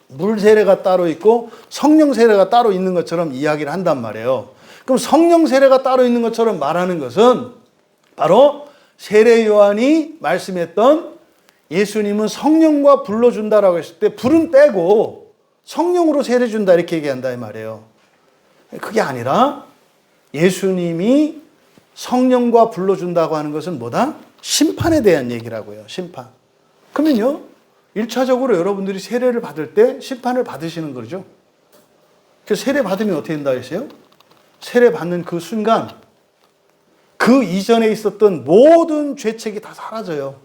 물 세례가 따로 있고 성령 세례가 따로 있는 것처럼 이야기를 한단 말이에요. 그럼 성령 세례가 따로 있는 것처럼 말하는 것은 바로 세례 요한이 말씀했던 예수님은 성령과 불로 준다라고 했을 때 불은 빼고 성령으로 세례 준다 이렇게 얘기한다 이 말이에요. 그게 아니라 예수님이 성령과 불로 준다고 하는 것은 뭐다? 심판에 대한 얘기라고요. 심판. 그러면요, 1차적으로 여러분들이 세례를 받을 때 심판을 받으시는 거죠. 그래서 세례 받으면 어떻게 된다 했어요? 세례 받는 그 순간 그 이전에 있었던 모든 죄책이 다 사라져요.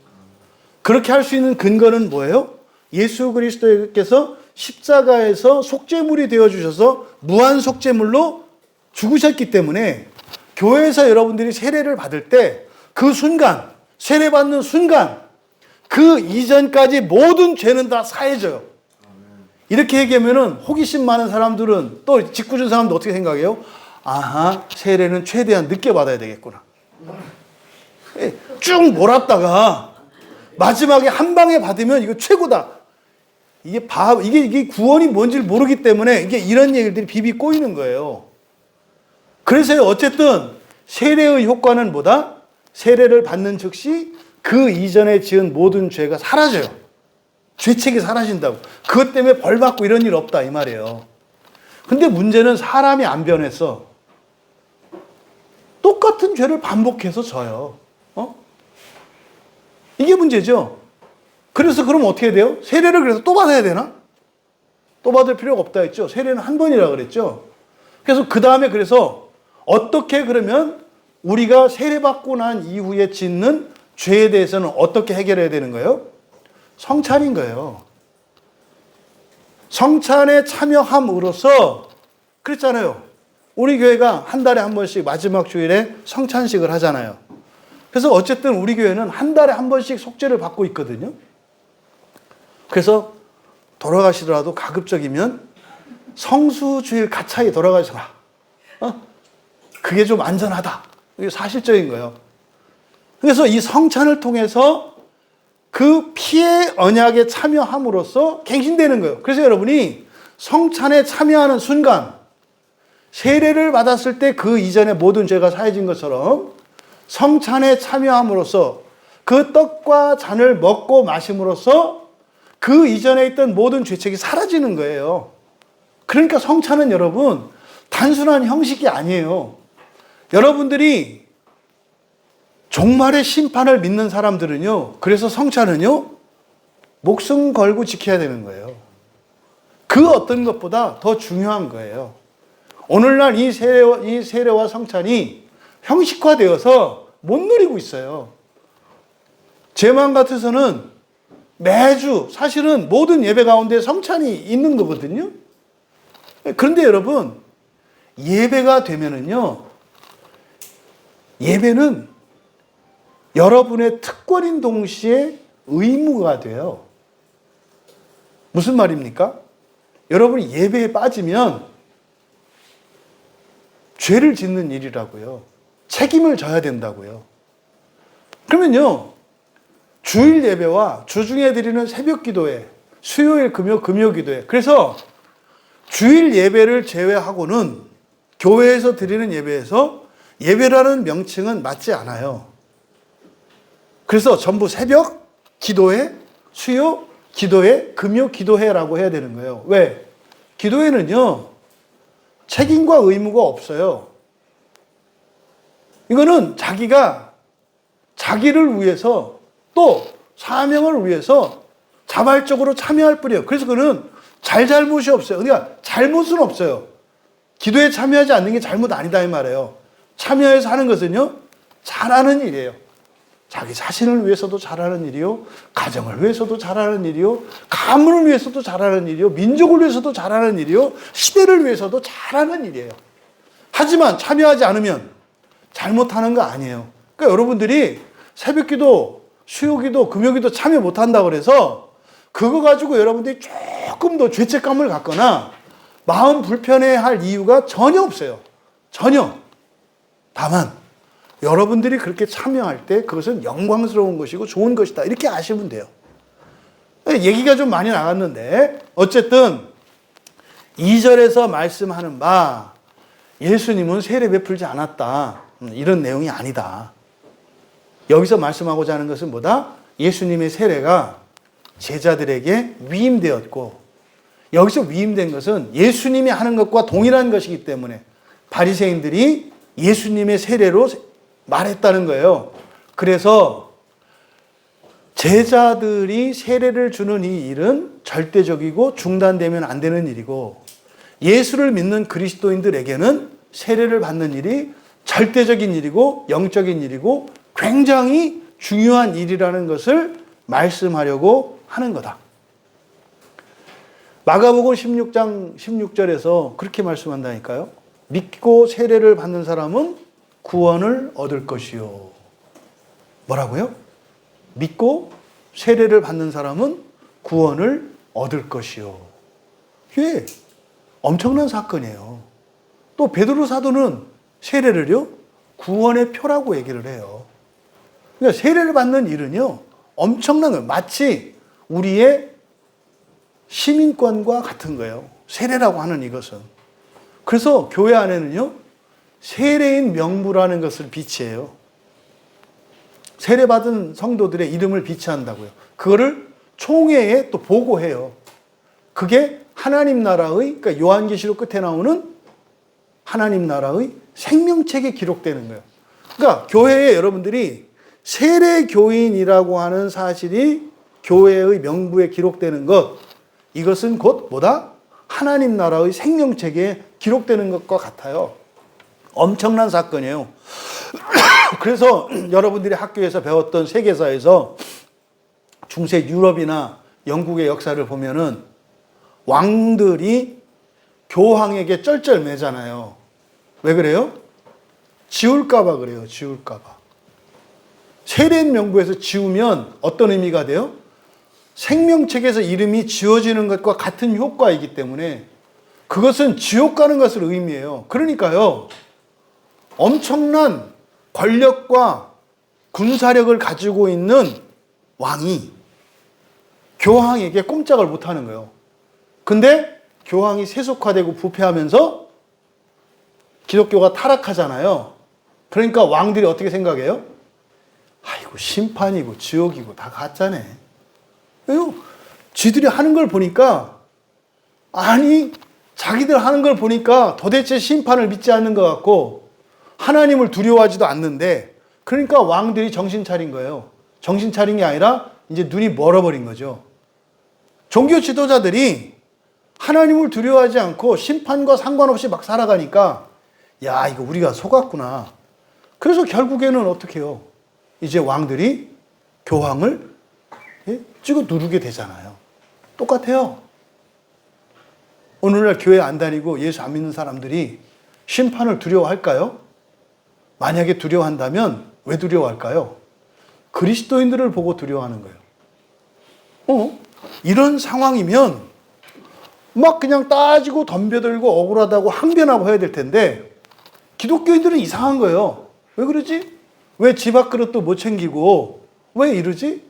그렇게 할 수 있는 근거는 뭐예요? 예수 그리스도께서 십자가에서 속죄물이 되어주셔서 무한 속죄물로 죽으셨기 때문에 교회에서 여러분들이 세례를 받을 때 그 순간, 세례 받는 순간 그 이전까지 모든 죄는 다 사해져요. 이렇게 얘기하면 호기심 많은 사람들은, 또 짓궂은 사람도 어떻게 생각해요? 아하, 세례는 최대한 늦게 받아야 되겠구나. 쭉 몰았다가 마지막에 한 방에 받으면 이거 최고다. 이게 구원이 뭔지 모르기 때문에 이게 이런 얘기들이 비비 꼬이는 거예요. 그래서 어쨌든 세례의 효과는 뭐다? 세례를 받는 즉시 그 이전에 지은 모든 죄가 사라져요. 죄책이 사라진다고. 그것 때문에 벌 받고 이런 일 없다 이 말이에요. 근데 문제는 사람이 안 변했어. 똑같은 죄를 반복해서 져요. 이게 문제죠. 그래서 그럼 어떻게 돼요? 세례를 그래서 또 받아야 되나? 또 받을 필요가 없다 했죠. 세례는 한 번이라 그랬죠. 그래서 그 다음에 그래서 어떻게 그러면 우리가 세례받고 난 이후에 짓는 죄에 대해서는 어떻게 해결해야 되는 거예요? 성찬인 거예요. 성찬에 참여함으로써 그랬잖아요. 우리 교회가 한 달에 한 번씩 마지막 주일에 성찬식을 하잖아요. 그래서 어쨌든 우리 교회는 한 달에 한 번씩 속죄를 받고 있거든요. 그래서 돌아가시더라도 가급적이면 성수주일 가차에 돌아가셔라. 그게 좀 안전하다. 이게 사실적인 거예요. 그래서 이 성찬을 통해서 그 피의 언약에 참여함으로써 갱신되는 거예요. 그래서 여러분이 성찬에 참여하는 순간 세례를 받았을 때 그 이전의 모든 죄가 사해진 것처럼 성찬에 참여함으로써 그 떡과 잔을 먹고 마심으로써 그 이전에 있던 모든 죄책이 사라지는 거예요. 그러니까 성찬은 여러분 단순한 형식이 아니에요. 여러분들이 종말의 심판을 믿는 사람들은요, 그래서 성찬은요, 목숨 걸고 지켜야 되는 거예요. 그 어떤 것보다 더 중요한 거예요. 오늘날 이 세례와 성찬이 형식화되어서 못 누리고 있어요. 제 마음 같아서는 매주 사실은 모든 예배 가운데 성찬이 있는 거거든요. 그런데 여러분, 예배가 되면은요, 예배는 여러분의 특권인 동시에 의무가 돼요. 무슨 말입니까? 여러분이 예배에 빠지면 죄를 짓는 일이라고요. 책임을 져야 된다고요. 그러면요, 주일 예배와 주중에 드리는 새벽 기도회, 수요일, 금요 기도회. 그래서 주일 예배를 제외하고는 교회에서 드리는 예배에서 예배라는 명칭은 맞지 않아요. 그래서 전부 새벽 기도회, 수요 기도회, 금요 기도회라고 해야 되는 거예요. 왜? 기도회는요, 책임과 의무가 없어요. 이거는 자기가 자기를 위해서 또 사명을 위해서 자발적으로 참여할 뿐이에요. 그래서 그는 잘못이 없어요. 그러니까 잘못은 없어요. 기도에 참여하지 않는 게 잘못 아니다 이 말이에요. 참여해서 하는 것은요, 잘하는 일이에요. 자기 자신을 위해서도 잘하는 일이요, 가정을 위해서도 잘하는 일이요, 가문을 위해서도 잘하는 일이요, 민족을 위해서도 잘하는 일이요, 시대를 위해서도 잘하는 일이에요. 하지만 참여하지 않으면 잘못하는 거 아니에요. 그러니까 여러분들이 새벽기도, 수요기도, 금요기도 참여 못한다고 그래서 그거 가지고 여러분들이 조금 더 죄책감을 갖거나 마음 불편해할 이유가 전혀 없어요. 전혀. 다만 여러분들이 그렇게 참여할 때 그것은 영광스러운 것이고 좋은 것이다. 이렇게 아시면 돼요. 얘기가 좀 많이 나갔는데 어쨌든 2절에서 말씀하는 바 예수님은 세례 베풀지 않았다. 이런 내용이 아니다. 여기서 말씀하고자 하는 것은 뭐다? 예수님의 세례가 제자들에게 위임되었고, 여기서 위임된 것은 예수님이 하는 것과 동일한 것이기 때문에 바리새인들이 예수님의 세례로 말했다는 거예요. 그래서 제자들이 세례를 주는 이 일은 절대적이고 중단되면 안 되는 일이고, 예수를 믿는 그리스도인들에게는 세례를 받는 일이 절대적인 일이고 영적인 일이고 굉장히 중요한 일이라는 것을 말씀하려고 하는 거다. 마가복음 16장 16절에서 그렇게 말씀한다니까요. 믿고 세례를 받는 사람은 구원을 얻을 것이요. 뭐라고요? 믿고 세례를 받는 사람은 구원을 얻을 것이요. 이게 엄청난 사건이에요. 또 베드로 사도는 세례를요, 구원의 표라고 얘기를 해요. 그러니까 세례를 받는 일은요, 엄청난 거예요. 마치 우리의 시민권과 같은 거예요. 세례라고 하는 이것은. 그래서 교회 안에는요, 세례인 명부라는 것을 비치해요. 세례받은 성도들의 이름을 비치한다고요. 그거를 총회에 또 보고해요. 그게 하나님 나라의, 그러니까 요한계시록 끝에 나오는 하나님 나라의 생명책에 기록되는 거예요. 그러니까 교회에 여러분들이 세례교인이라고 하는 사실이 교회의 명부에 기록되는 것, 이것은 곧 뭐다? 하나님 나라의 생명책에 기록되는 것과 같아요. 엄청난 사건이에요. 그래서 여러분들이 학교에서 배웠던 세계사에서 중세 유럽이나 영국의 역사를 보면은 왕들이 교황에게 쩔쩔매잖아요. 왜 그래요? 지울까봐 그래요. 지울까봐. 세례명부에서 지우면 어떤 의미가 돼요? 생명책에서 이름이 지워지는 것과 같은 효과이기 때문에 그것은 지옥 가는 것을 의미해요. 그러니까요, 엄청난 권력과 군사력을 가지고 있는 왕이 교황에게 꼼짝을 못하는 거예요. 근데 교황이 세속화되고 부패하면서 기독교가 타락하잖아요. 그러니까 왕들이 어떻게 생각해요? 아이고, 심판이고 지옥이고 다 가짜네. 왜요? 지들이 하는 걸 보니까, 아니, 자기들 하는 걸 보니까 도대체 심판을 믿지 않는 것 같고 하나님을 두려워하지도 않는데, 그러니까 왕들이 정신 차린 거예요. 정신 차린 게 아니라 이제 눈이 멀어버린 거죠. 종교 지도자들이 하나님을 두려워하지 않고 심판과 상관없이 막 살아가니까, 야, 이거 우리가 속았구나. 그래서 결국에는 어떻게 해요? 이제 왕들이 교황을 찍어 누르게 되잖아요. 똑같아요. 오늘날 교회 안 다니고 예수 안 믿는 사람들이 심판을 두려워할까요? 만약에 두려워한다면 왜 두려워할까요? 그리스도인들을 보고 두려워하는 거예요. 이런 상황이면 막 그냥 따지고 덤벼들고 억울하다고 항변하고 해야 될 텐데, 기독교인들은 이상한 거예요. 왜 그러지? 왜 집 앞 그릇도 못 챙기고 왜 이러지?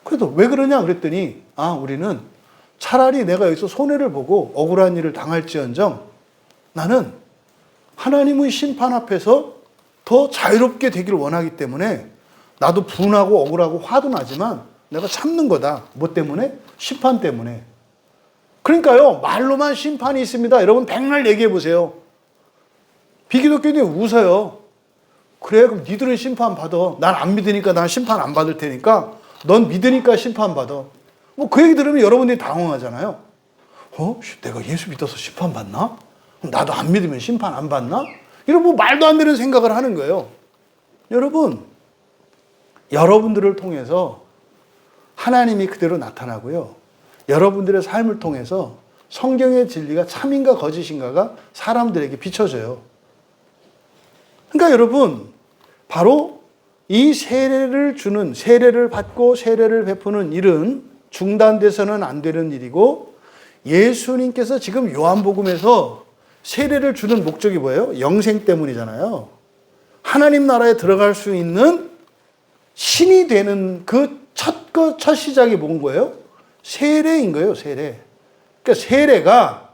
그래도 왜 그러냐 그랬더니, 우리는 차라리 내가 여기서 손해를 보고 억울한 일을 당할지언정 나는 하나님의 심판 앞에서 더 자유롭게 되기를 원하기 때문에 나도 분하고 억울하고 화도 나지만 내가 참는 거다. 뭐 때문에? 심판 때문에. 그러니까요, 말로만 심판이 있습니다. 여러분 백날 얘기해 보세요. 비기독교인들이 웃어요. 그래, 그럼 니들은 심판 받아. 난 안 믿으니까 난 심판 안 받을 테니까 넌 믿으니까 심판 받아. 뭐 그 얘기 들으면 여러분들이 당황하잖아요. 내가 예수 믿어서 심판 받나? 나도 안 믿으면 심판 안 받나? 이런 뭐 말도 안 되는 생각을 하는 거예요. 여러분, 여러분들을 통해서 하나님이 그대로 나타나고요. 여러분들의 삶을 통해서 성경의 진리가 참인가 거짓인가가 사람들에게 비춰져요. 그러니까 여러분, 바로 이 세례를 받고 세례를 베푸는 일은 중단돼서는 안 되는 일이고, 예수님께서 지금 요한복음에서 세례를 주는 목적이 뭐예요? 영생 때문이잖아요. 하나님 나라에 들어갈 수 있는 신이 되는 그 첫 시작이 뭔 거예요? 세례인 거예요, 세례. 그러니까 세례가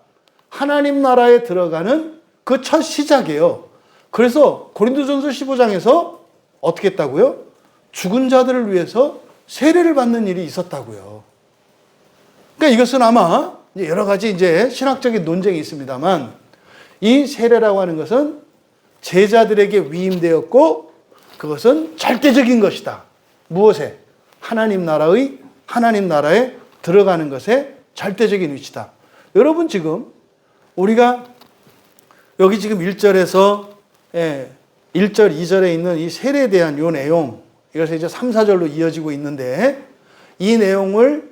하나님 나라에 들어가는 그 첫 시작이에요. 그래서 고린도전서 15장에서 어떻게 했다고요? 죽은 자들을 위해서 세례를 받는 일이 있었다고요. 그러니까 이것은 아마 여러 가지 이제 신학적인 논쟁이 있습니다만, 이 세례라고 하는 것은 제자들에게 위임되었고 그것은 절대적인 것이다. 무엇에? 하나님 나라에 들어가는 것에 절대적인 위치다. 여러분, 지금 우리가 여기 지금 1절에서 1절, 2절에 있는 이 세례에 대한 이 내용, 이것이 이제 3, 4절로 이어지고 있는데, 이 내용을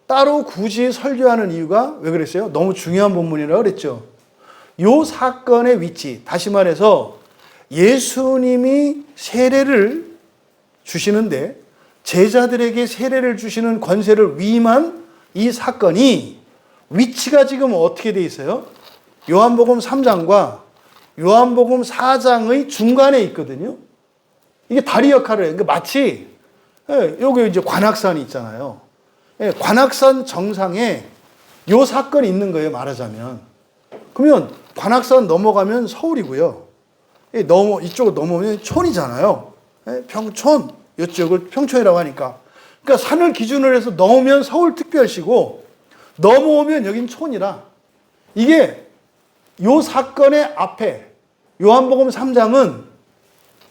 따로 굳이 설교하는 이유가 왜 그랬어요? 너무 중요한 본문이라고 그랬죠. 이 사건의 위치, 다시 말해서 예수님이 세례를 주시는데 제자들에게 세례를 주시는 권세를 위임한 이 사건이 위치가 지금 어떻게 돼 있어요? 요한복음 3장과 요한복음 4장의 중간에 있거든요. 이게 다리 역할을 해요. 그러니까 마치 여기 이제 관악산이 있잖아요. 관악산 정상에 요 사건이 있는 거예요, 말하자면. 그러면 관악산 넘어가면 서울이고요. 이쪽으로 넘어오면 촌이잖아요. 평촌. 이쪽을 평촌이라고 하니까. 그러니까 산을 기준으로 해서 넘으면 서울특별시고 넘어오면 여긴 촌이라, 이게 요 사건의 앞에 요한복음 3장은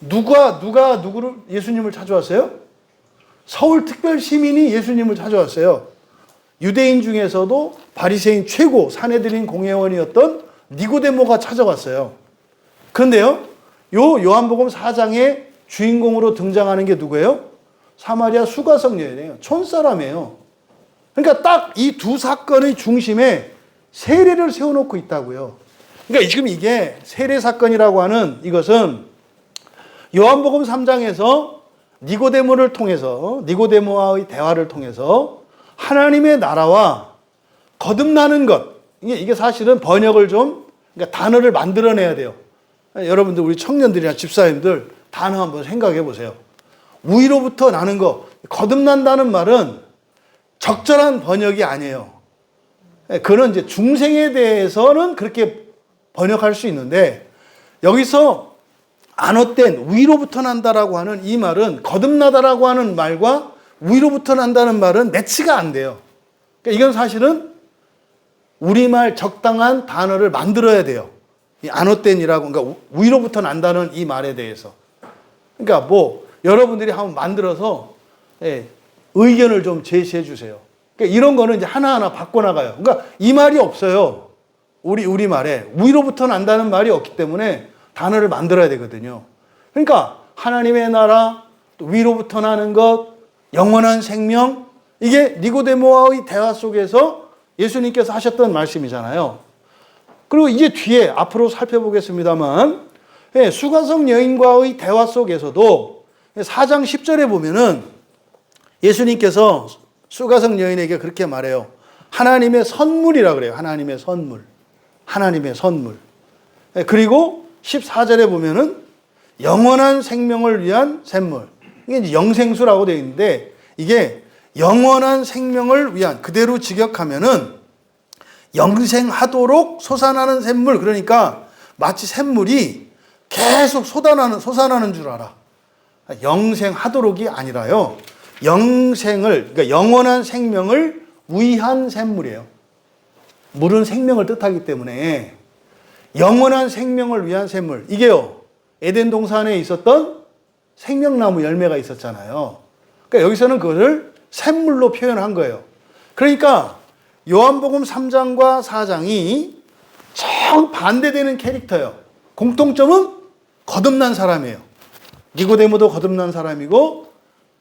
누가 누구를 예수님을 찾아왔어요? 서울특별시민이 예수님을 찾아왔어요. 유대인 중에서도 바리새인 최고 산헤드린 공회원이었던 니고데모가 찾아왔어요. 그런데요, 요 요한복음 4장의 주인공으로 등장하는 게 누구예요? 사마리아 수가성 여인이에요. 촌사람이에요. 그러니까 딱 이 두 사건의 중심에 세례를 세워놓고 있다고요. 그러니까 지금 이게 세례 사건이라고 하는 이것은 요한복음 3장에서 니고데모를 통해서, 니고데모와의 대화를 통해서 하나님의 나라와 거듭나는 것, 이게 사실은 번역을 좀, 그러니까 단어를 만들어내야 돼요. 여러분들, 우리 청년들이나 집사님들 단어 한번 생각해 보세요. 위로부터 나는 거, 거듭난다는 말은 적절한 번역이 아니에요. 그는 이제 중생에 대해서는 그렇게 번역할 수 있는데, 여기서 안헛된 위로부터 난다라고 하는 이 말은, 거듭나다라고 하는 말과 위로부터 난다는 말은 매치가 안 돼요. 그러니까 이건 사실은 우리말 적당한 단어를 만들어야 돼요. 이 안헛된이라고, 그러니까 위로부터 난다는 이 말에 대해서. 그러니까 뭐 여러분들이 한번 만들어서 의견을 좀 제시해 주세요. 그러니까 이런 거는 이제 하나하나 바꿔나가요. 그러니까 이 말이 없어요. 우리 말에 위로부터 난다는 말이 없기 때문에 단어를 만들어야 되거든요. 그러니까 하나님의 나라, 또 위로부터 나는 것, 영원한 생명, 이게 니고데모와의 대화 속에서 예수님께서 하셨던 말씀이잖아요. 그리고 이제 뒤에 앞으로 살펴보겠습니다만, 수가성 여인과의 대화 속에서도 4장 10절에 보면은 예수님께서 수가성 여인에게 그렇게 말해요. 하나님의 선물이라 그래요. 하나님의 선물. 하나님의 선물. 그리고 14절에 보면은 영원한 생명을 위한 샘물. 이게 이제 영생수라고 되어 있는데, 이게 영원한 생명을 위한, 그대로 직역하면은 영생하도록 솟아나는 샘물. 그러니까 마치 샘물이 계속 솟아나는 줄 알아. 영생하도록이 아니라요. 영생을, 그러니까 영원한 생명을 위한 샘물이에요. 물은 생명을 뜻하기 때문에 영원한 생명을 위한 샘물. 이게요, 에덴 동산에 있었던 생명나무 열매가 있었잖아요. 그러니까 여기서는 그것을 샘물로 표현한 거예요. 그러니까 요한복음 3장과 4장이 정반대되는 캐릭터예요. 공통점은 거듭난 사람이에요. 니고데모도 거듭난 사람이고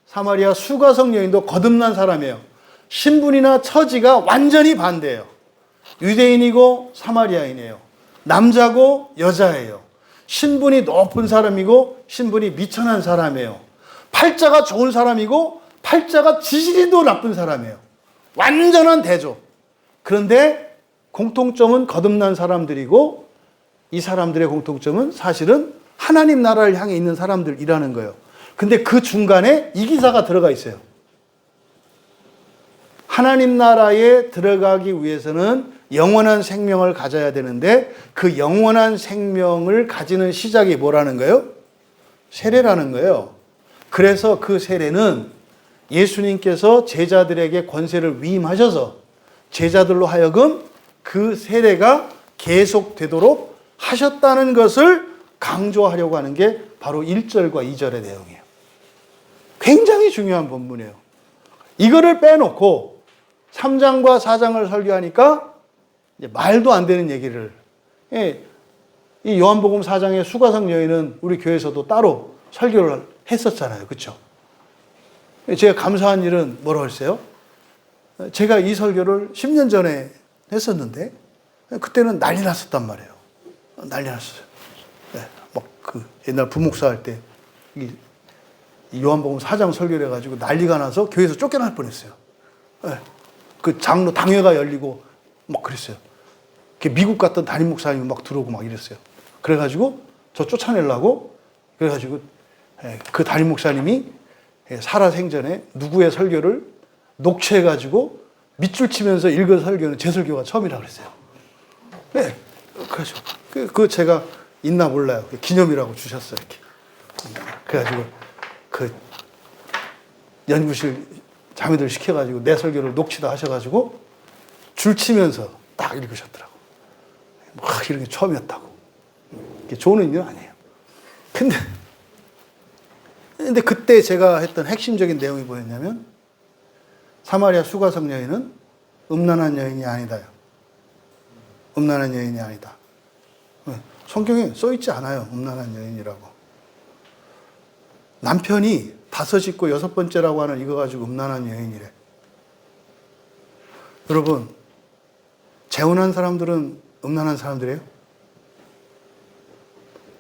사마리아 수가성 여인도 거듭난 사람이에요. 신분이나 처지가 완전히 반대예요. 유대인이고 사마리아인이에요. 남자고 여자예요. 신분이 높은 사람이고 신분이 미천한 사람이에요. 팔자가 좋은 사람이고 팔자가 지지리도 나쁜 사람이에요. 완전한 대조. 그런데 공통점은 거듭난 사람들이고, 이 사람들의 공통점은 사실은 하나님 나라를 향해 있는 사람들이라는 거예요. 근데 그 중간에 이 기사가 들어가 있어요. 하나님 나라에 들어가기 위해서는 영원한 생명을 가져야 되는데, 그 영원한 생명을 가지는 시작이 뭐라는 거예요? 세례라는 거예요. 그래서 그 세례는 예수님께서 제자들에게 권세를 위임하셔서 제자들로 하여금 그 세례가 계속되도록 하셨다는 것을 강조하려고 하는 게 바로 1절과 2절의 내용이에요. 굉장히 중요한 본문이에요. 이거를 빼놓고 3장과 4장을 설교하니까 이제 말도 안 되는 얘기를, 이 요한복음 4장의 수가성 여인은 우리 교회에서도 따로 설교를 했었잖아요. 그렇죠? 제가 감사한 일은 뭐라고 했어요? 제가 이 설교를 10년 전에 했었는데 그때는 난리 났었단 말이에요. 난리 났어요. 네, 막 그 옛날 부목사 할 때 이 요한복음 4장 설교를 해가지고 난리가 나서 교회에서 쫓겨날 뻔했어요. 네, 그 장로 당회가 열리고 막 그랬어요. 미국 갔던 담임 목사님이 막 들어오고 막 이랬어요. 그래가지고 저 쫓아내려고, 그래가지고 그 담임 목사님이 살아생전에 누구의 설교를 녹취해가지고 밑줄 치면서 읽은 설교는 제 설교가 처음이라고 그랬어요. 네, 그래가지고 그 제가 있나 몰라요. 기념이라고 주셨어요. 이렇게. 그래가지고 그 연구실 자매들 시켜가지고 내 설교를 녹취도 하셔가지고 줄 치면서 딱 읽으셨더라고. 막 이런 게 처음이었다고. 이게 좋은 의미는 아니에요. 근데 그때 제가 했던 핵심적인 내용이 뭐였냐면, 사마리아 수가성 여인은 음란한 여인이 아니다요. 음란한 여인이 아니다. 성경에 써있지 않아요. 음란한 여인이라고. 남편이 5 있고 6번째라고 하는 이거 가지고 음란한 여인이래. 여러분, 재혼한 사람들은 음란한 사람들이에요?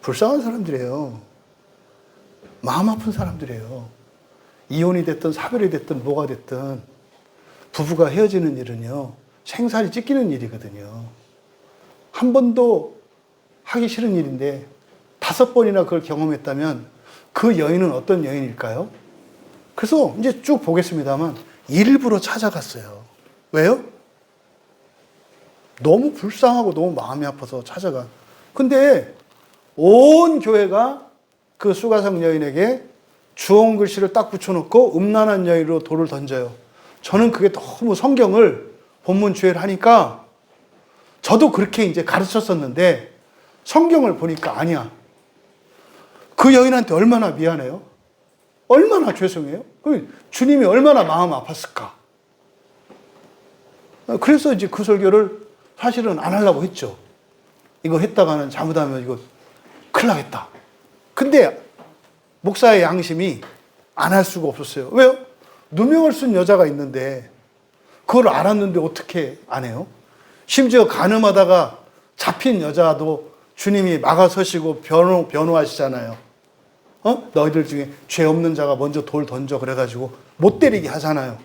불쌍한 사람들이에요. 마음 아픈 사람들이에요. 이혼이 됐든 사별이 됐든 뭐가 됐든 부부가 헤어지는 일은요, 생살이 찢기는 일이거든요. 한 번도 하기 싫은 일인데 5번이나 그걸 경험했다면 그 여인은 어떤 여인일까요? 그래서 이제 쭉 보겠습니다만 일부러 찾아갔어요. 왜요? 너무 불쌍하고 너무 마음이 아파서 찾아가. 근데 온 교회가 그 수가성 여인에게 주홍 글씨를 딱 붙여놓고 음란한 여인으로 돌을 던져요. 저는 그게 너무 성경을 본문 주의를 하니까 저도 그렇게 이제 가르쳤었는데 성경을 보니까 아니야. 그 여인한테 얼마나 미안해요? 얼마나 죄송해요? 주님이 얼마나 마음 아팠을까? 그래서 이제 그 설교를 사실은 안 하려고 했죠. 이거 했다가는 잘못하면 이거 큰일 나겠다. 근데 목사의 양심이 안 할 수가 없었어요. 왜요? 누명을 쓴 여자가 있는데 그걸 알았는데 어떻게 안 해요? 심지어 간음하다가 잡힌 여자도 주님이 막아서시고 변호하시잖아요. 너희들 중에 죄 없는 자가 먼저 돌 던져 그래가지고 못 때리게 하잖아요.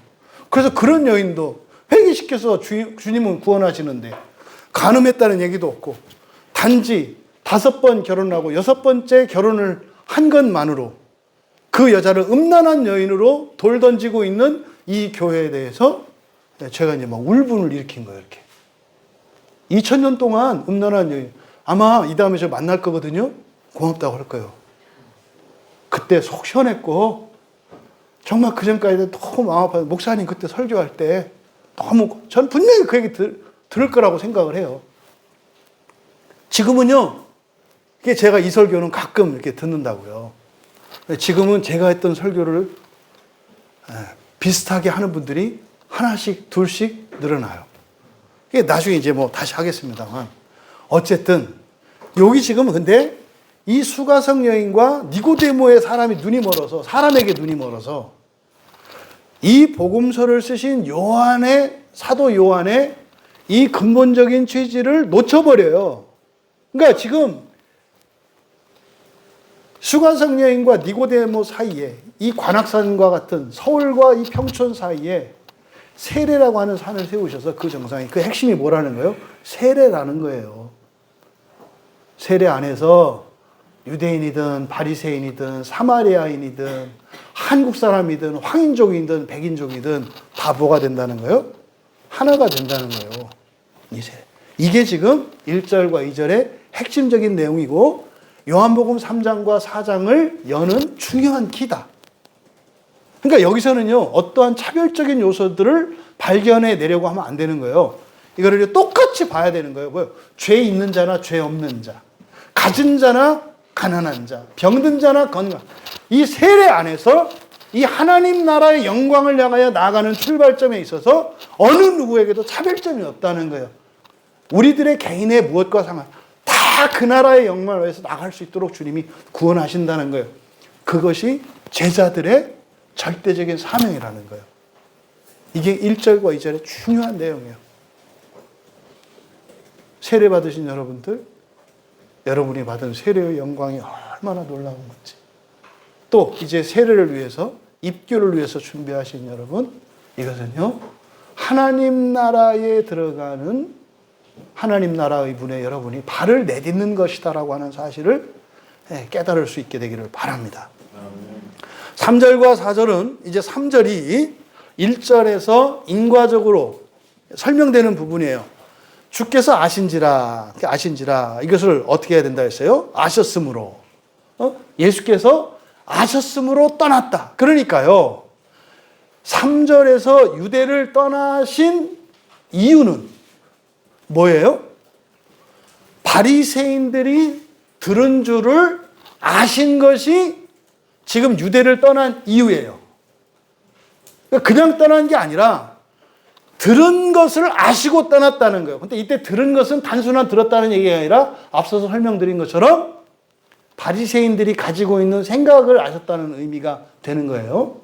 그래서 그런 여인도 회개시켜서 주님은 구원하시는데 간음했다는 얘기도 없고 단지 5번 결혼하고 6번째 결혼을 한 것만으로 그 여자를 음란한 여인으로 돌 던지고 있는 이 교회에 대해서 제가 이제 막 울분을 일으킨 거예요, 이렇게. 2000년 동안 음란한 여인, 아마 이 다음에 저 만날 거거든요? 고맙다고 할 거예요. 그때 속 시원했고, 정말 그 전까지 너무 마음 아파서, 목사님 그때 설교할 때 너무, 전 분명히 그 얘기 들을 거라고 생각을 해요. 지금은요, 이게 제가 이 설교는 가끔 이렇게 듣는다고요. 지금은 제가 했던 설교를 비슷하게 하는 분들이 하나씩, 둘씩 늘어나요. 이게 나중에 이제 뭐 다시 하겠습니다만. 어쨌든, 여기 지금 근데 이 수가성 여인과 니고데모의 사람에게 눈이 멀어서 이 복음서를 쓰신 사도 요한의 이 근본적인 취지를 놓쳐버려요. 그러니까 지금 수가성 여인과 니고데모 사이에 이 관악산과 같은 서울과 이 평촌 사이에 세례라고 하는 산을 세우셔서 그 정상에 그 핵심이 뭐라는 거예요? 세례라는 거예요. 세례 안에서 유대인이든 바리새인이든 사마리아인이든 한국 사람이든 황인족이든 백인족이든 다 뭐가 된다는 거예요? 하나가 된다는 거예요. 이 세례. 이게 지금 1절과 2절의 핵심적인 내용이고 요한복음 3장과 4장을 여는 중요한 키다. 그러니까 여기서는요, 어떠한 차별적인 요소들을 발견해 내려고 하면 안 되는 거예요. 이거를 똑같이 봐야 되는 거예요. 뭐요? 죄 있는 자나 죄 없는 자, 가진 자나 가난한 자, 병든 자나 건강. 이 세례 안에서 이 하나님 나라의 영광을 향하여 나아가는 출발점에 있어서 어느 누구에게도 차별점이 없다는 거예요. 우리들의 개인의 무엇과 상관, 다 그 나라의 영광을 위해서 나갈 수 있도록 주님이 구원하신다는 거예요. 그것이 제자들의 절대적인 사명이라는 거예요. 이게 1절과 2절의 중요한 내용이에요. 세례 받으신 여러분들, 여러분이 받은 세례의 영광이 얼마나 놀라운 건지. 또 이제 세례를 위해서, 입교를 위해서 준비하신 여러분, 이것은요, 하나님 나라에 들어가는 하나님 나라의 분에 여러분이 발을 내딛는 것이다라고 하는 사실을 깨달을 수 있게 되기를 바랍니다. 3절과 4절은 이제 3절이 1절에서 인과적으로 설명되는 부분이에요. 주께서 아신지라 이것을 어떻게 해야 된다 했어요? 아셨으므로. 예수께서 아셨으므로 떠났다. 그러니까요, 3절에서 유대를 떠나신 이유는 뭐예요? 바리새인들이 들은 줄을 아신 것이 지금 유대를 떠난 이유예요. 그냥 떠난 게 아니라 들은 것을 아시고 떠났다는 거예요. 근데 이때 들은 것은 단순한 들었다는 얘기가 아니라 앞서서 설명드린 것처럼 바리새인들이 가지고 있는 생각을 아셨다는 의미가 되는 거예요.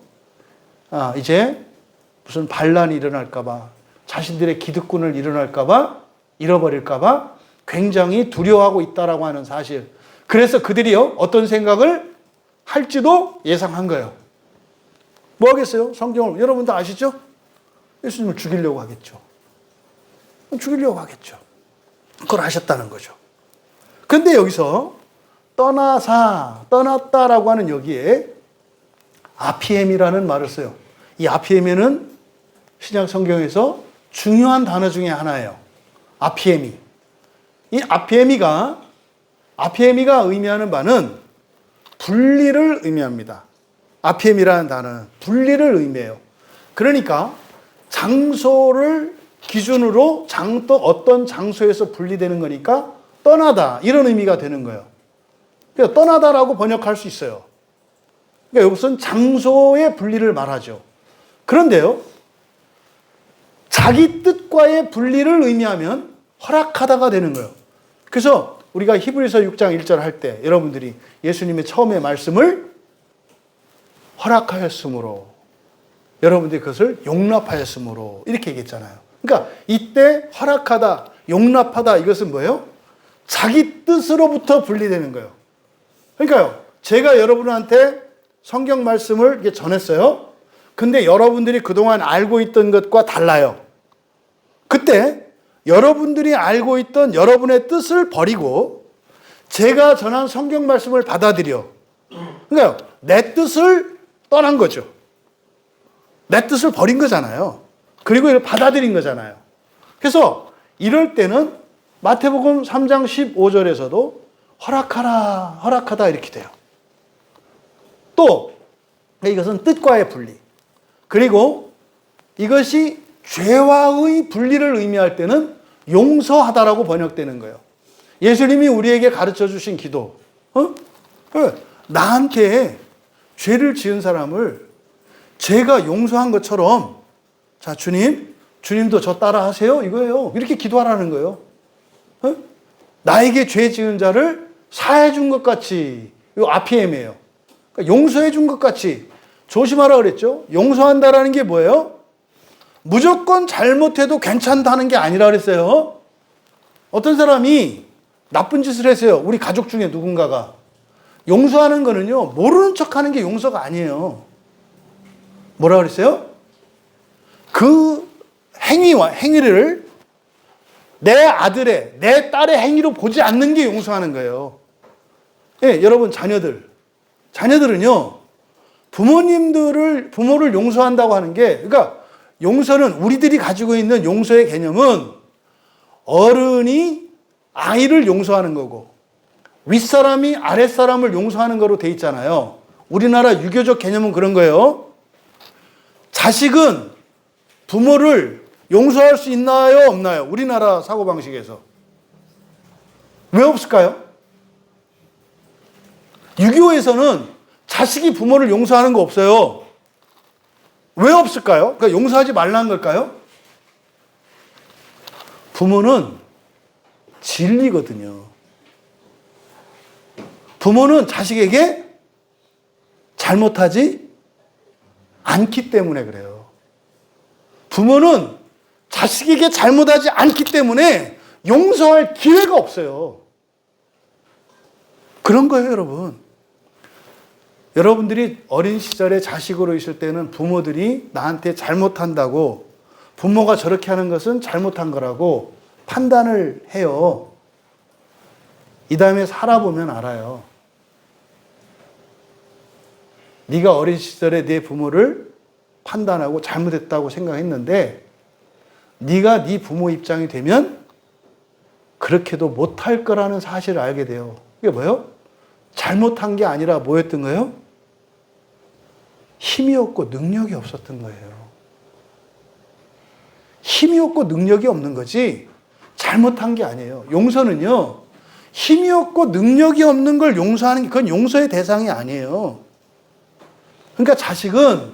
이제 무슨 반란이 일어날까 봐, 자신들의 기득권을 일어날까 봐 잃어버릴까봐 굉장히 두려워하고 있다라고 하는 사실. 그래서 그들이요, 어떤 생각을 할지도 예상한 거예요. 뭐 하겠어요? 성경을, 여러분도 아시죠? 예수님을 죽이려고 하겠죠. 죽이려고 하겠죠. 그걸 하셨다는 거죠. 그런데 여기서 떠났다라고 하는 여기에 아피엠이라는 말을 써요. 이 아피엠에는 신약 성경에서 중요한 단어 중에 하나예요. 아피에미. 이 아피에미가 의미하는 바는 분리를 의미합니다. 아피엠이라는 단어는 분리를 의미해요. 그러니까 장소를 기준으로 또 어떤 장소에서 분리되는 거니까 떠나다 이런 의미가 되는 거예요. 그러니까 떠나다라고 번역할 수 있어요. 그러니까 여기서는 장소의 분리를 말하죠. 그런데요, 자기 뜻과의 분리를 의미하면 허락하다가 되는 거예요. 그래서 우리가 히브리서 6장 1절 할 때 여러분들이 예수님의 처음의 말씀을 허락하였으므로, 여러분들이 그것을 용납하였으므로 이렇게 얘기했잖아요. 그러니까 이때 허락하다, 용납하다 이것은 뭐예요? 자기 뜻으로부터 분리되는 거예요. 그러니까요, 제가 여러분한테 성경 말씀을 이렇게 전했어요. 근데 여러분들이 그동안 알고 있던 것과 달라요. 그때 여러분들이 알고 있던 여러분의 뜻을 버리고 제가 전한 성경 말씀을 받아들여. 그러니까 내 뜻을 떠난 거죠. 내 뜻을 버린 거잖아요. 그리고 이걸 받아들인 거잖아요. 그래서 이럴 때는 마태복음 3장 15절에서도 허락하다 이렇게 돼요. 또 이것은 뜻과의 분리. 그리고 이것이 죄와의 분리를 의미할 때는 용서하다라고 번역되는 거예요. 예수님이 우리에게 가르쳐 주신 기도. 나한테 죄를 지은 사람을 제가 용서한 것처럼, 자, 주님도 저 따라 하세요. 이거예요. 이렇게 기도하라는 거예요. 나에게 죄 지은 자를 사해 준 것 같이, 이거 아피엠이에요. 그러니까 용서해 준 것 같이. 조심하라 그랬죠. 용서한다라는 게 뭐예요? 무조건 잘못해도 괜찮다는 게 아니라 그랬어요. 어떤 사람이 나쁜 짓을 했어요. 우리 가족 중에 누군가가. 용서하는 거는요, 모르는 척 하는 게 용서가 아니에요. 뭐라 그랬어요? 그 행위를 내 아들의, 내 딸의 행위로 보지 않는 게 용서하는 거예요. 예, 여러분, 자녀들은요, 부모를 용서한다고 하는 게, 그러니까 용서는, 우리들이 가지고 있는 용서의 개념은 어른이 아이를 용서하는 거고 윗사람이 아랫사람을 용서하는 거로 돼 있잖아요. 우리나라 유교적 개념은 그런 거예요. 자식은 부모를 용서할 수 있나요? 없나요? 우리나라 사고방식에서. 왜 없을까요? 유교에서는 자식이 부모를 용서하는 거 없어요. 왜 없을까요? 그러니까 용서하지 말라는 걸까요? 부모는 진리거든요. 부모는 자식에게 잘못하지 않기 때문에 그래요. 부모는 자식에게 잘못하지 않기 때문에 용서할 기회가 없어요. 그런 거예요, 여러분. 여러분들이 어린 시절에 자식으로 있을 때는 부모들이 나한테 잘못한다고, 부모가 저렇게 하는 것은 잘못한 거라고 판단을 해요. 이 다음에 살아보면 알아요. 네가 어린 시절에 네 부모를 판단하고 잘못했다고 생각했는데 네가 네 부모 입장이 되면 그렇게도 못할 거라는 사실을 알게 돼요. 이게 뭐예요? 잘못한 게 아니라 뭐였던 거예요? 힘이 없고 능력이 없었던 거예요. 힘이 없고 능력이 없는 거지 잘못한 게 아니에요. 용서는요, 힘이 없고 능력이 없는 걸 용서하는 게, 그건 용서의 대상이 아니에요. 그러니까 자식은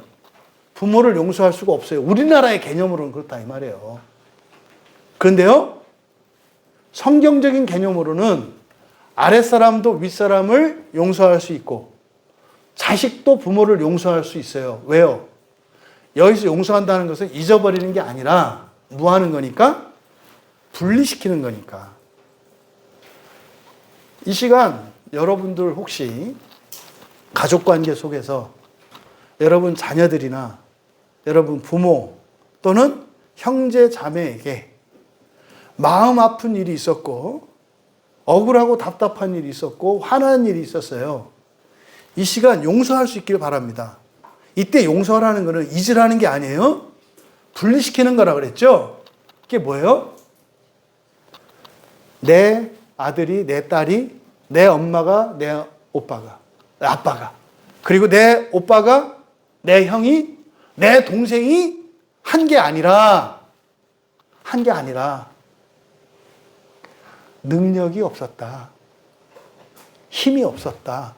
부모를 용서할 수가 없어요. 우리나라의 개념으로는 그렇다 이 말이에요. 그런데요, 성경적인 개념으로는 아랫사람도 윗사람을 용서할 수 있고 자식도 부모를 용서할 수 있어요. 왜요? 여기서 용서한다는 것은 잊어버리는 게 아니라 뭐 하는 거니까? 분리시키는 거니까. 이 시간 여러분들 혹시 가족관계 속에서 여러분 자녀들이나 여러분 부모 또는 형제 자매에게 마음 아픈 일이 있었고 억울하고 답답한 일이 있었고 화난 일이 있었어요. 이 시간 용서할 수 있기를 바랍니다. 이때 용서라는 것은 잊으라는 게 아니에요. 분리시키는 거라 그랬죠. 그게 뭐예요? 내 아들이, 내 딸이, 내 엄마가, 내 오빠가, 내 아빠가, 그리고 내 오빠가, 내 형이, 내 동생이 한 게 아니라 능력이 없었다. 힘이 없었다.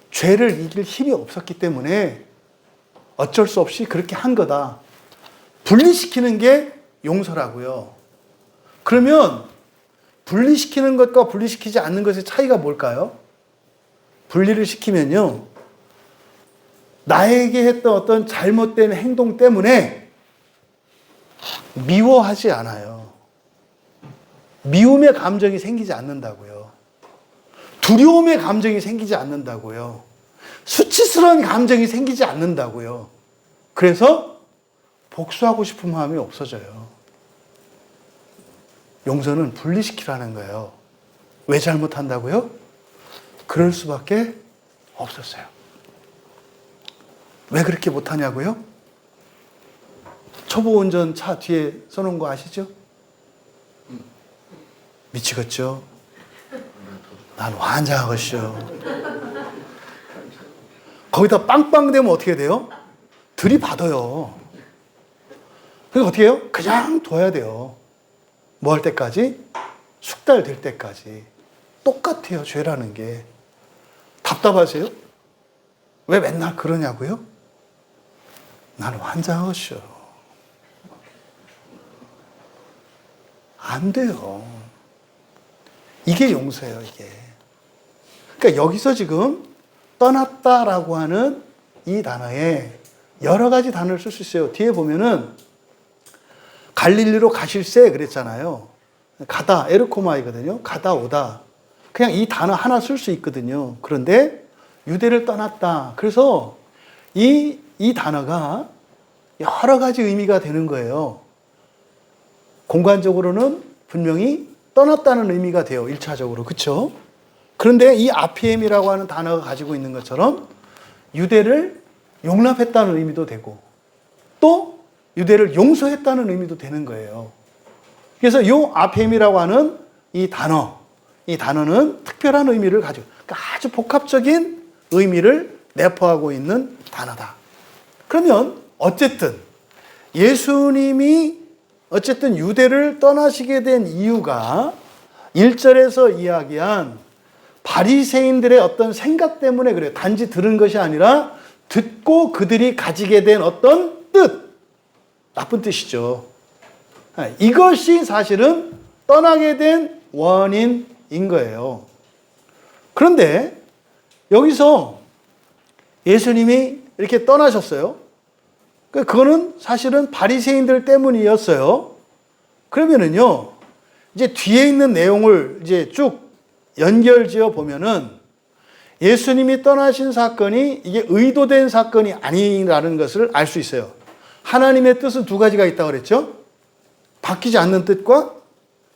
죄를 이길 힘이 없었기 때문에 어쩔 수 없이 그렇게 한 거다. 분리시키는 게 용서라고요. 그러면 분리시키는 것과 분리시키지 않는 것의 차이가 뭘까요? 분리를 시키면요, 나에게 했던 어떤 잘못된 행동 때문에 미워하지 않아요. 미움의 감정이 생기지 않는다고요. 두려움의 감정이 생기지 않는다고요. 수치스러운 감정이 생기지 않는다고요. 그래서 복수하고 싶은 마음이 없어져요. 용서는 분리시키라는 거예요. 왜 잘못한다고요? 그럴 수밖에 없었어요. 왜 그렇게 못하냐고요? 초보 운전 차 뒤에 써놓은 거 아시죠? 미치겠죠? 난 환장하겠죠. 거기다 빵빵 되면 어떻게 돼요? 들이받아요. 그래서 어떻게 해요? 그냥 둬야 돼요. 뭐 할 때까지? 숙달될 때까지. 똑같아요, 죄라는 게. 답답하세요? 왜 맨날 그러냐고요? 나는 환장하겠죠. 안 돼요. 이게 용서예요, 이게. 그러니까 여기서 지금 떠났다라고 하는 이 단어에 여러 가지 단어를 쓸 수 있어요. 뒤에 보면은 갈릴리로 가실세 그랬잖아요. 가다, 에르코마이거든요. 가다, 오다. 그냥 이 단어 하나 쓸 수 있거든요. 그런데 유대를 떠났다. 그래서 이 단어가 여러 가지 의미가 되는 거예요. 공간적으로는 분명히 떠났다는 의미가 돼요. 1차적으로. 그렇죠? 그런데 이 아피엠이라고 하는 단어가 가지고 있는 것처럼 유대를 용납했다는 의미도 되고 또 유대를 용서했다는 의미도 되는 거예요. 그래서 이 아피엠이라고 하는 이 단어는 특별한 의미를 가지고 그러니까 아주 복합적인 의미를 내포하고 있는 단어다. 그러면 어쨌든 예수님이 어쨌든 유대를 떠나시게 된 이유가 1절에서 이야기한 바리새인들의 어떤 생각 때문에 그래요. 단지 들은 것이 아니라 듣고 그들이 가지게 된 어떤 뜻, 나쁜 뜻이죠. 이것이 사실은 떠나게 된 원인인 거예요. 그런데 여기서 예수님이 이렇게 떠나셨어요. 그거는 사실은 바리새인들 때문이었어요. 그러면은요, 이제 뒤에 있는 내용을 이제 쭉 연결지어 보면은 예수님이 떠나신 사건이 이게 의도된 사건이 아니라는 것을 알 수 있어요. 하나님의 뜻은 두 가지가 있다고 그랬죠? 바뀌지 않는 뜻과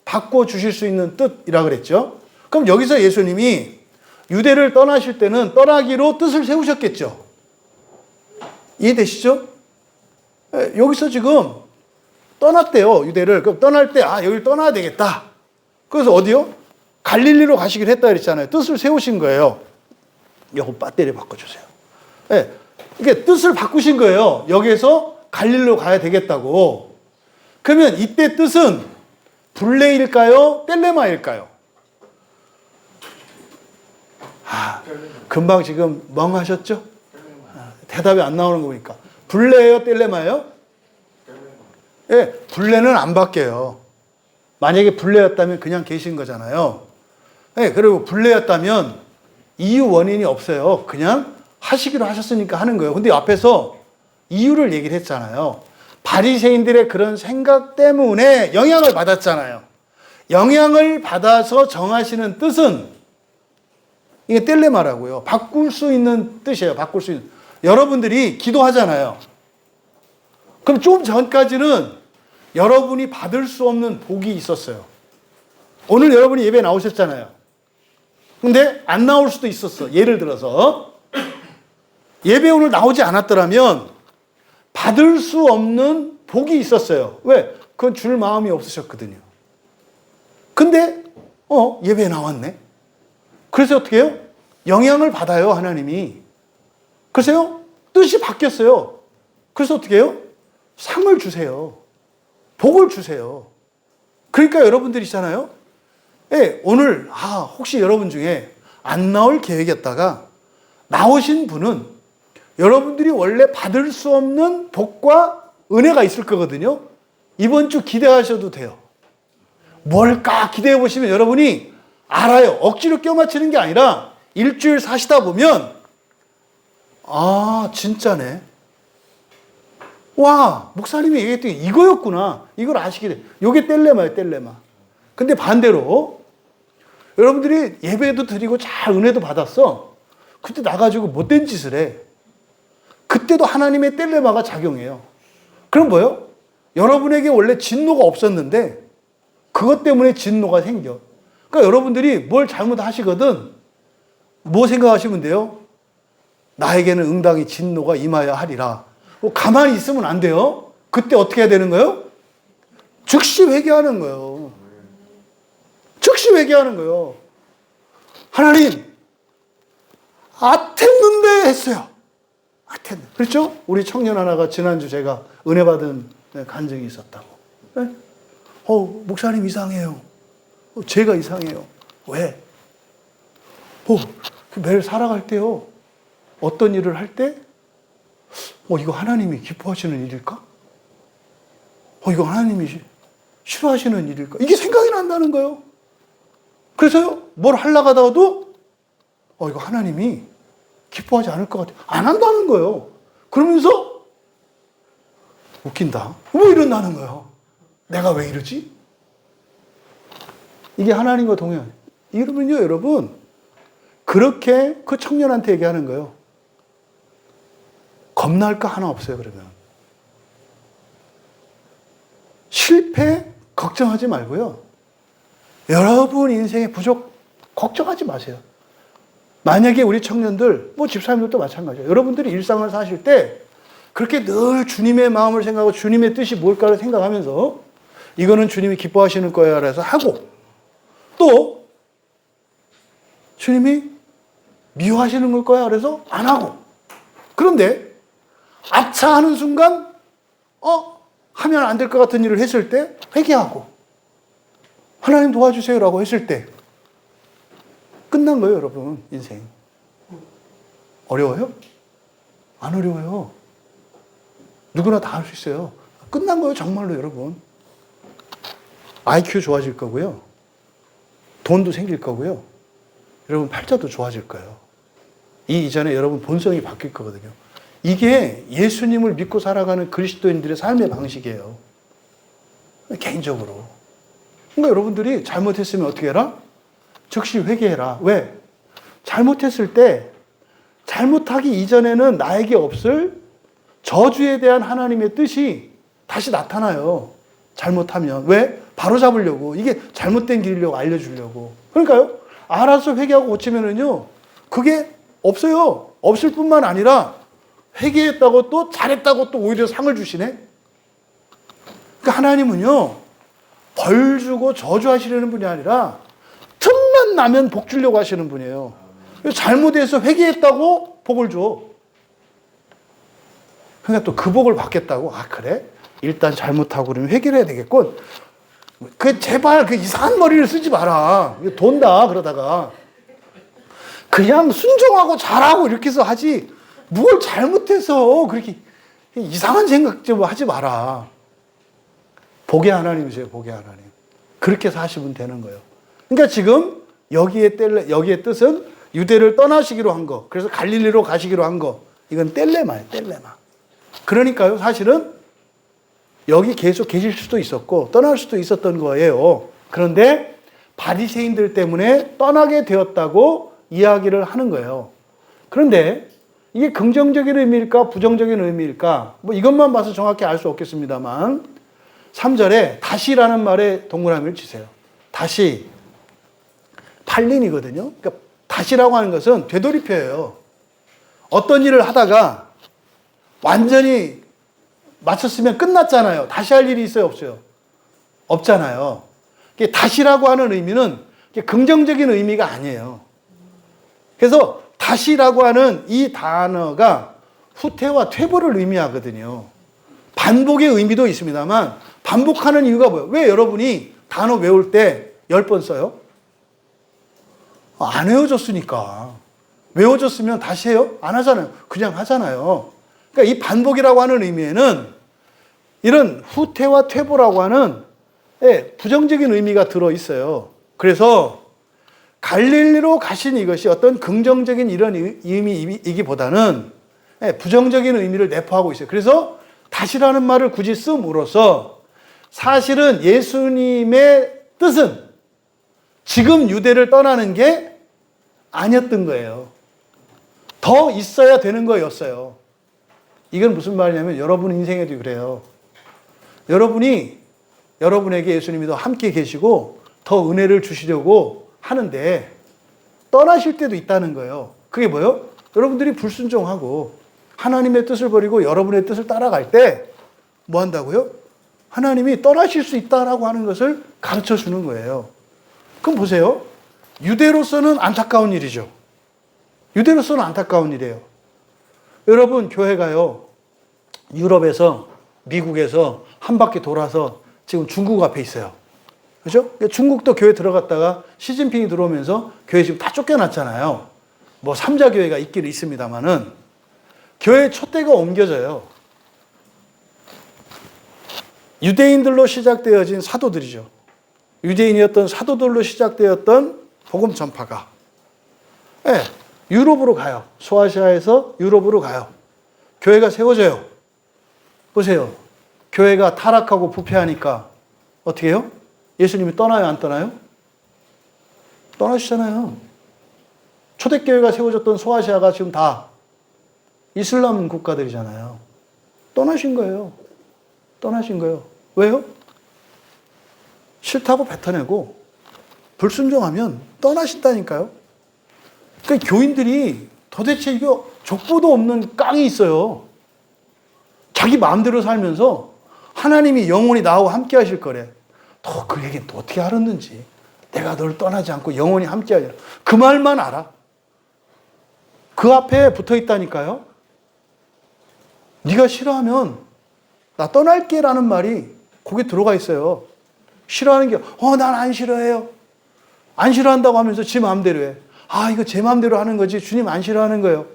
바꿔주실 수 있는 뜻이라고 그랬죠? 그럼 여기서 예수님이 유대를 떠나실 때는 떠나기로 뜻을 세우셨겠죠? 이해되시죠? 여기서 지금 떠났대요, 유대를. 그럼 떠날 때, 여기를 떠나야 되겠다. 그래서 어디요? 갈릴리로 가시기로 했다 그랬잖아요. 뜻을 세우신 거예요. 요거 배터리 바꿔주세요. 네. 이게 뜻을 바꾸신 거예요. 여기에서 갈릴리로 가야 되겠다고. 그러면 이때 뜻은 블레일까요? 텔레마일까요? 금방 지금 멍하셨죠? 대답이 안 나오는 거 보니까. 블레예요? 텔레마예요? 예, 블레는 안 바뀌어요. 만약에 블레였다면 그냥 계신 거잖아요. 예, 그리고 블레였다면 이유 원인이 없어요. 그냥 하시기로 하셨으니까 하는 거예요. 근데 앞에서 이유를 얘기를 했잖아요. 바리새인들의 그런 생각 때문에 영향을 받았잖아요. 영향을 받아서 정하시는 뜻은 이게 텔레마라고요. 바꿀 수 있는 뜻이에요. 바꿀 수 있는. 여러분들이 기도하잖아요. 그럼 좀 전까지는 여러분이 받을 수 없는 복이 있었어요. 오늘 여러분이 예배 나오셨잖아요. 근데 안 나올 수도 있었어. 예를 들어서 예배 오늘 나오지 않았더라면 받을 수 없는 복이 있었어요. 왜? 그건 줄 마음이 없으셨거든요. 근데 예배에 나왔네. 그래서 어떻게 해요? 영향을 받아요, 하나님이. 그래서요, 뜻이 바뀌었어요. 그래서 어떻게 해요? 상을 주세요. 복을 주세요. 그러니까 여러분들이 있잖아요. 예, 오늘 혹시 여러분 중에 안 나올 계획이었다가 나오신 분은 여러분들이 원래 받을 수 없는 복과 은혜가 있을 거거든요. 이번 주 기대하셔도 돼요. 뭘까 기대해 보시면 여러분이 알아요. 억지로 껴맞추는 게 아니라 일주일 사시다 보면 진짜네. 와, 목사님이 얘기했던 게 이거였구나. 이걸 아시게 돼. 이게 텔레마예요, 텔레마. 근데 반대로 여러분들이 예배도 드리고 잘 은혜도 받았어. 그때 나가지고 못된 짓을 해. 그때도 하나님의 텔레마가 작용해요. 그럼 뭐예요? 여러분에게 원래 진노가 없었는데 그것 때문에 진노가 생겨. 그러니까 여러분들이 뭘 잘못하시거든 뭐 생각하시면 돼요? 나에게는 응당히 진노가 임하여 하리라. 가만히 있으면 안 돼요. 그때 어떻게 해야 되는 거예요? 즉시 회개하는 거예요. 즉시 회개하는 거예요. 하나님, 아텟는데 했어요. 그렇죠? 우리 청년 하나가 지난주 제가 은혜 받은 간증이 있었다고. 네? 목사님 이상해요. 제가 이상해요. 왜? 매일 살아갈 때요. 어떤 일을 할 때, 이거 하나님이 기뻐하시는 일일까? 이거 하나님이 싫어하시는 일일까? 이게 생각이 난다는 거예요. 그래서요, 뭘 하려고 하다가도, 이거 하나님이 기뻐하지 않을 것 같아. 안 한다는 거예요. 그러면서, 웃긴다. 왜 이런다는 거예요? 내가 왜 이러지? 이게 하나님과 동행. 이러면요, 여러분, 그렇게 그 청년한테 얘기하는 거예요. 겁날 거 하나 없어요, 그러면. 실패 걱정하지 말고요. 여러분 인생의 부족 걱정하지 마세요. 만약에 우리 청년들, 집사님들도 마찬가지예요. 여러분들이 일상을 사실 때 그렇게 늘 주님의 마음을 생각하고 주님의 뜻이 뭘까를 생각하면서 이거는 주님이 기뻐하시는 거야 그래서 하고 또 주님이 미워하시는 걸 거야 그래서 안 하고 그런데 아차 하는 순간 하면 안 될 것 같은 일을 했을 때 회개하고 하나님 도와주세요라고 했을 때 끝난 거예요, 여러분. 인생. 어려워요? 안 어려워요. 누구나 다 할 수 있어요. 끝난 거예요, 정말로 여러분. IQ 좋아질 거고요. 돈도 생길 거고요. 여러분 팔자도 좋아질 거예요. 이전에 여러분 본성이 바뀔 거거든요. 이게 예수님을 믿고 살아가는 그리스도인들의 삶의 방식이에요. 개인적으로. 그러니까 여러분들이 잘못했으면 어떻게 해라? 즉시 회개해라. 왜? 잘못했을 때 잘못하기 이전에는 나에게 없을 저주에 대한 하나님의 뜻이 다시 나타나요. 잘못하면. 왜? 바로 잡으려고. 이게 잘못된 길이려고 알려주려고. 그러니까요. 알아서 회개하고 고치면은요. 그게 없어요. 없을 뿐만 아니라 회개했다고 또 잘했다고 또 오히려 상을 주시네. 그러니까 하나님은요. 벌 주고 저주하시려는 분이 아니라 틈만 나면 복 주려고 하시는 분이에요. 잘못해서 회개했다고 복을 줘. 그러니까 또 그 복을 받겠다고? 그래? 일단 잘못하고 그러면 회개를 해야 되겠군. 제발 그 이상한 머리를 쓰지 마라. 이거 돈다 그러다가. 그냥 순종하고 잘하고 이렇게 해서 하지. 뭘 잘못해서 그렇게 이상한 생각 좀 하지 마라. 복의 하나님이세요, 복의 하나님. 그렇게 사시면 되는 거예요. 그러니까 지금 여기의 뜻은 유대를 떠나시기로 한 거. 그래서 갈릴리로 가시기로 한 거. 이건 텔레마예요, 텔레마. 그러니까요, 사실은 여기 계속 계실 수도 있었고 떠날 수도 있었던 거예요. 그런데 바리새인들 때문에 떠나게 되었다고 이야기를 하는 거예요. 그런데 이게 긍정적인 의미일까 부정적인 의미일까 뭐 이것만 봐서 정확히 알 수 없겠습니다만 3절에 다시라는 말에 동그라미를 치세요. 다시 팔린이거든요. 그러니까 다시라고 하는 것은 되돌이표예요. 어떤 일을 하다가 완전히 마쳤으면 끝났잖아요. 다시 할 일이 있어요, 없어요? 없잖아요. 다시라고 하는 의미는 긍정적인 의미가 아니에요. 그래서 다시라고 하는 이 단어가 후퇴와 퇴보를 의미하거든요. 반복의 의미도 있습니다만 반복하는 이유가 뭐예요? 왜 여러분이 단어 외울 때 10번 써요? 안 외워졌으니까. 외워졌으면 다시 해요? 안 하잖아요. 그냥 하잖아요. 그러니까 이 반복이라고 하는 의미에는 이런 후퇴와 퇴보라고 하는 부정적인 의미가 들어있어요. 그래서 갈릴리로 가신 이것이 어떤 긍정적인 이런 의미이기보다는 부정적인 의미를 내포하고 있어요. 그래서 다시라는 말을 굳이 씀으로써 사실은 예수님의 뜻은 지금 유대를 떠나는 게 아니었던 거예요. 더 있어야 되는 거였어요. 이건 무슨 말이냐면 여러분 인생에도 그래요. 여러분에게 예수님이 더 함께 계시고 더 은혜를 주시려고 하는데 떠나실 때도 있다는 거예요. 그게 뭐예요? 여러분들이 불순종하고 하나님의 뜻을 버리고 여러분의 뜻을 따라갈 때 뭐 한다고요? 하나님이 떠나실 수 있다라고 하는 것을 가르쳐 주는 거예요. 그럼 보세요. 유대로서는 안타까운 일이죠. 유대로서는 안타까운 일이에요. 여러분 교회가요. 유럽에서 미국에서 한 바퀴 돌아서 지금 중국 앞에 있어요. 그죠? 중국도 교회 들어갔다가 시진핑이 들어오면서 교회 지금 다 쫓겨났잖아요. 뭐 삼자 교회가 있기는 있습니다만은 교회 촛대가 옮겨져요. 유대인들로 시작되어진 사도들이죠. 유대인이었던 사도들로 시작되었던 복음 전파가 유럽으로 가요. 소아시아에서 유럽으로 가요. 교회가 세워져요. 보세요. 교회가 타락하고 부패하니까 어떻게 해요? 예수님이 떠나요, 안 떠나요? 떠나시잖아요. 초대교회가 세워졌던 소아시아가 지금 다 이슬람 국가들이잖아요. 떠나신 거예요. 떠나신 거예요. 왜요? 싫다고 뱉어내고 불순종하면 떠나신다니까요. 그러니까 교인들이 도대체 이거 족보도 없는 깡이 있어요. 자기 마음대로 살면서 하나님이 영원히 나하고 함께 하실 거래. 너 그 얘기는 또 어떻게 알았는지. 내가 널 떠나지 않고 영원히 함께 하리라. 그 말만 알아. 그 앞에 붙어 있다니까요. 네가 싫어하면 나 떠날게 라는 말이 거기 들어가 있어요. 싫어하는 게 난 안 싫어해요. 안 싫어한다고 하면서 지 마음대로 해. 이거 제 마음대로 하는 거지 주님 안 싫어하는 거예요.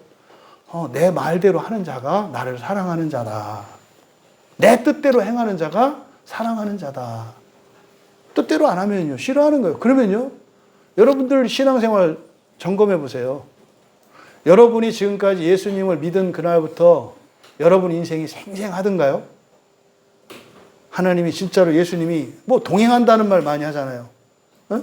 내 말대로 하는 자가 나를 사랑하는 자다. 내 뜻대로 행하는 자가 사랑하는 자다. 뜻대로 안 하면요 싫어하는 거예요. 그러면요 여러분들 신앙생활 점검해 보세요. 여러분이 지금까지 예수님을 믿은 그날부터 여러분 인생이 생생하던가요? 하나님이 진짜로 예수님이 뭐 동행한다는 말 많이 하잖아요.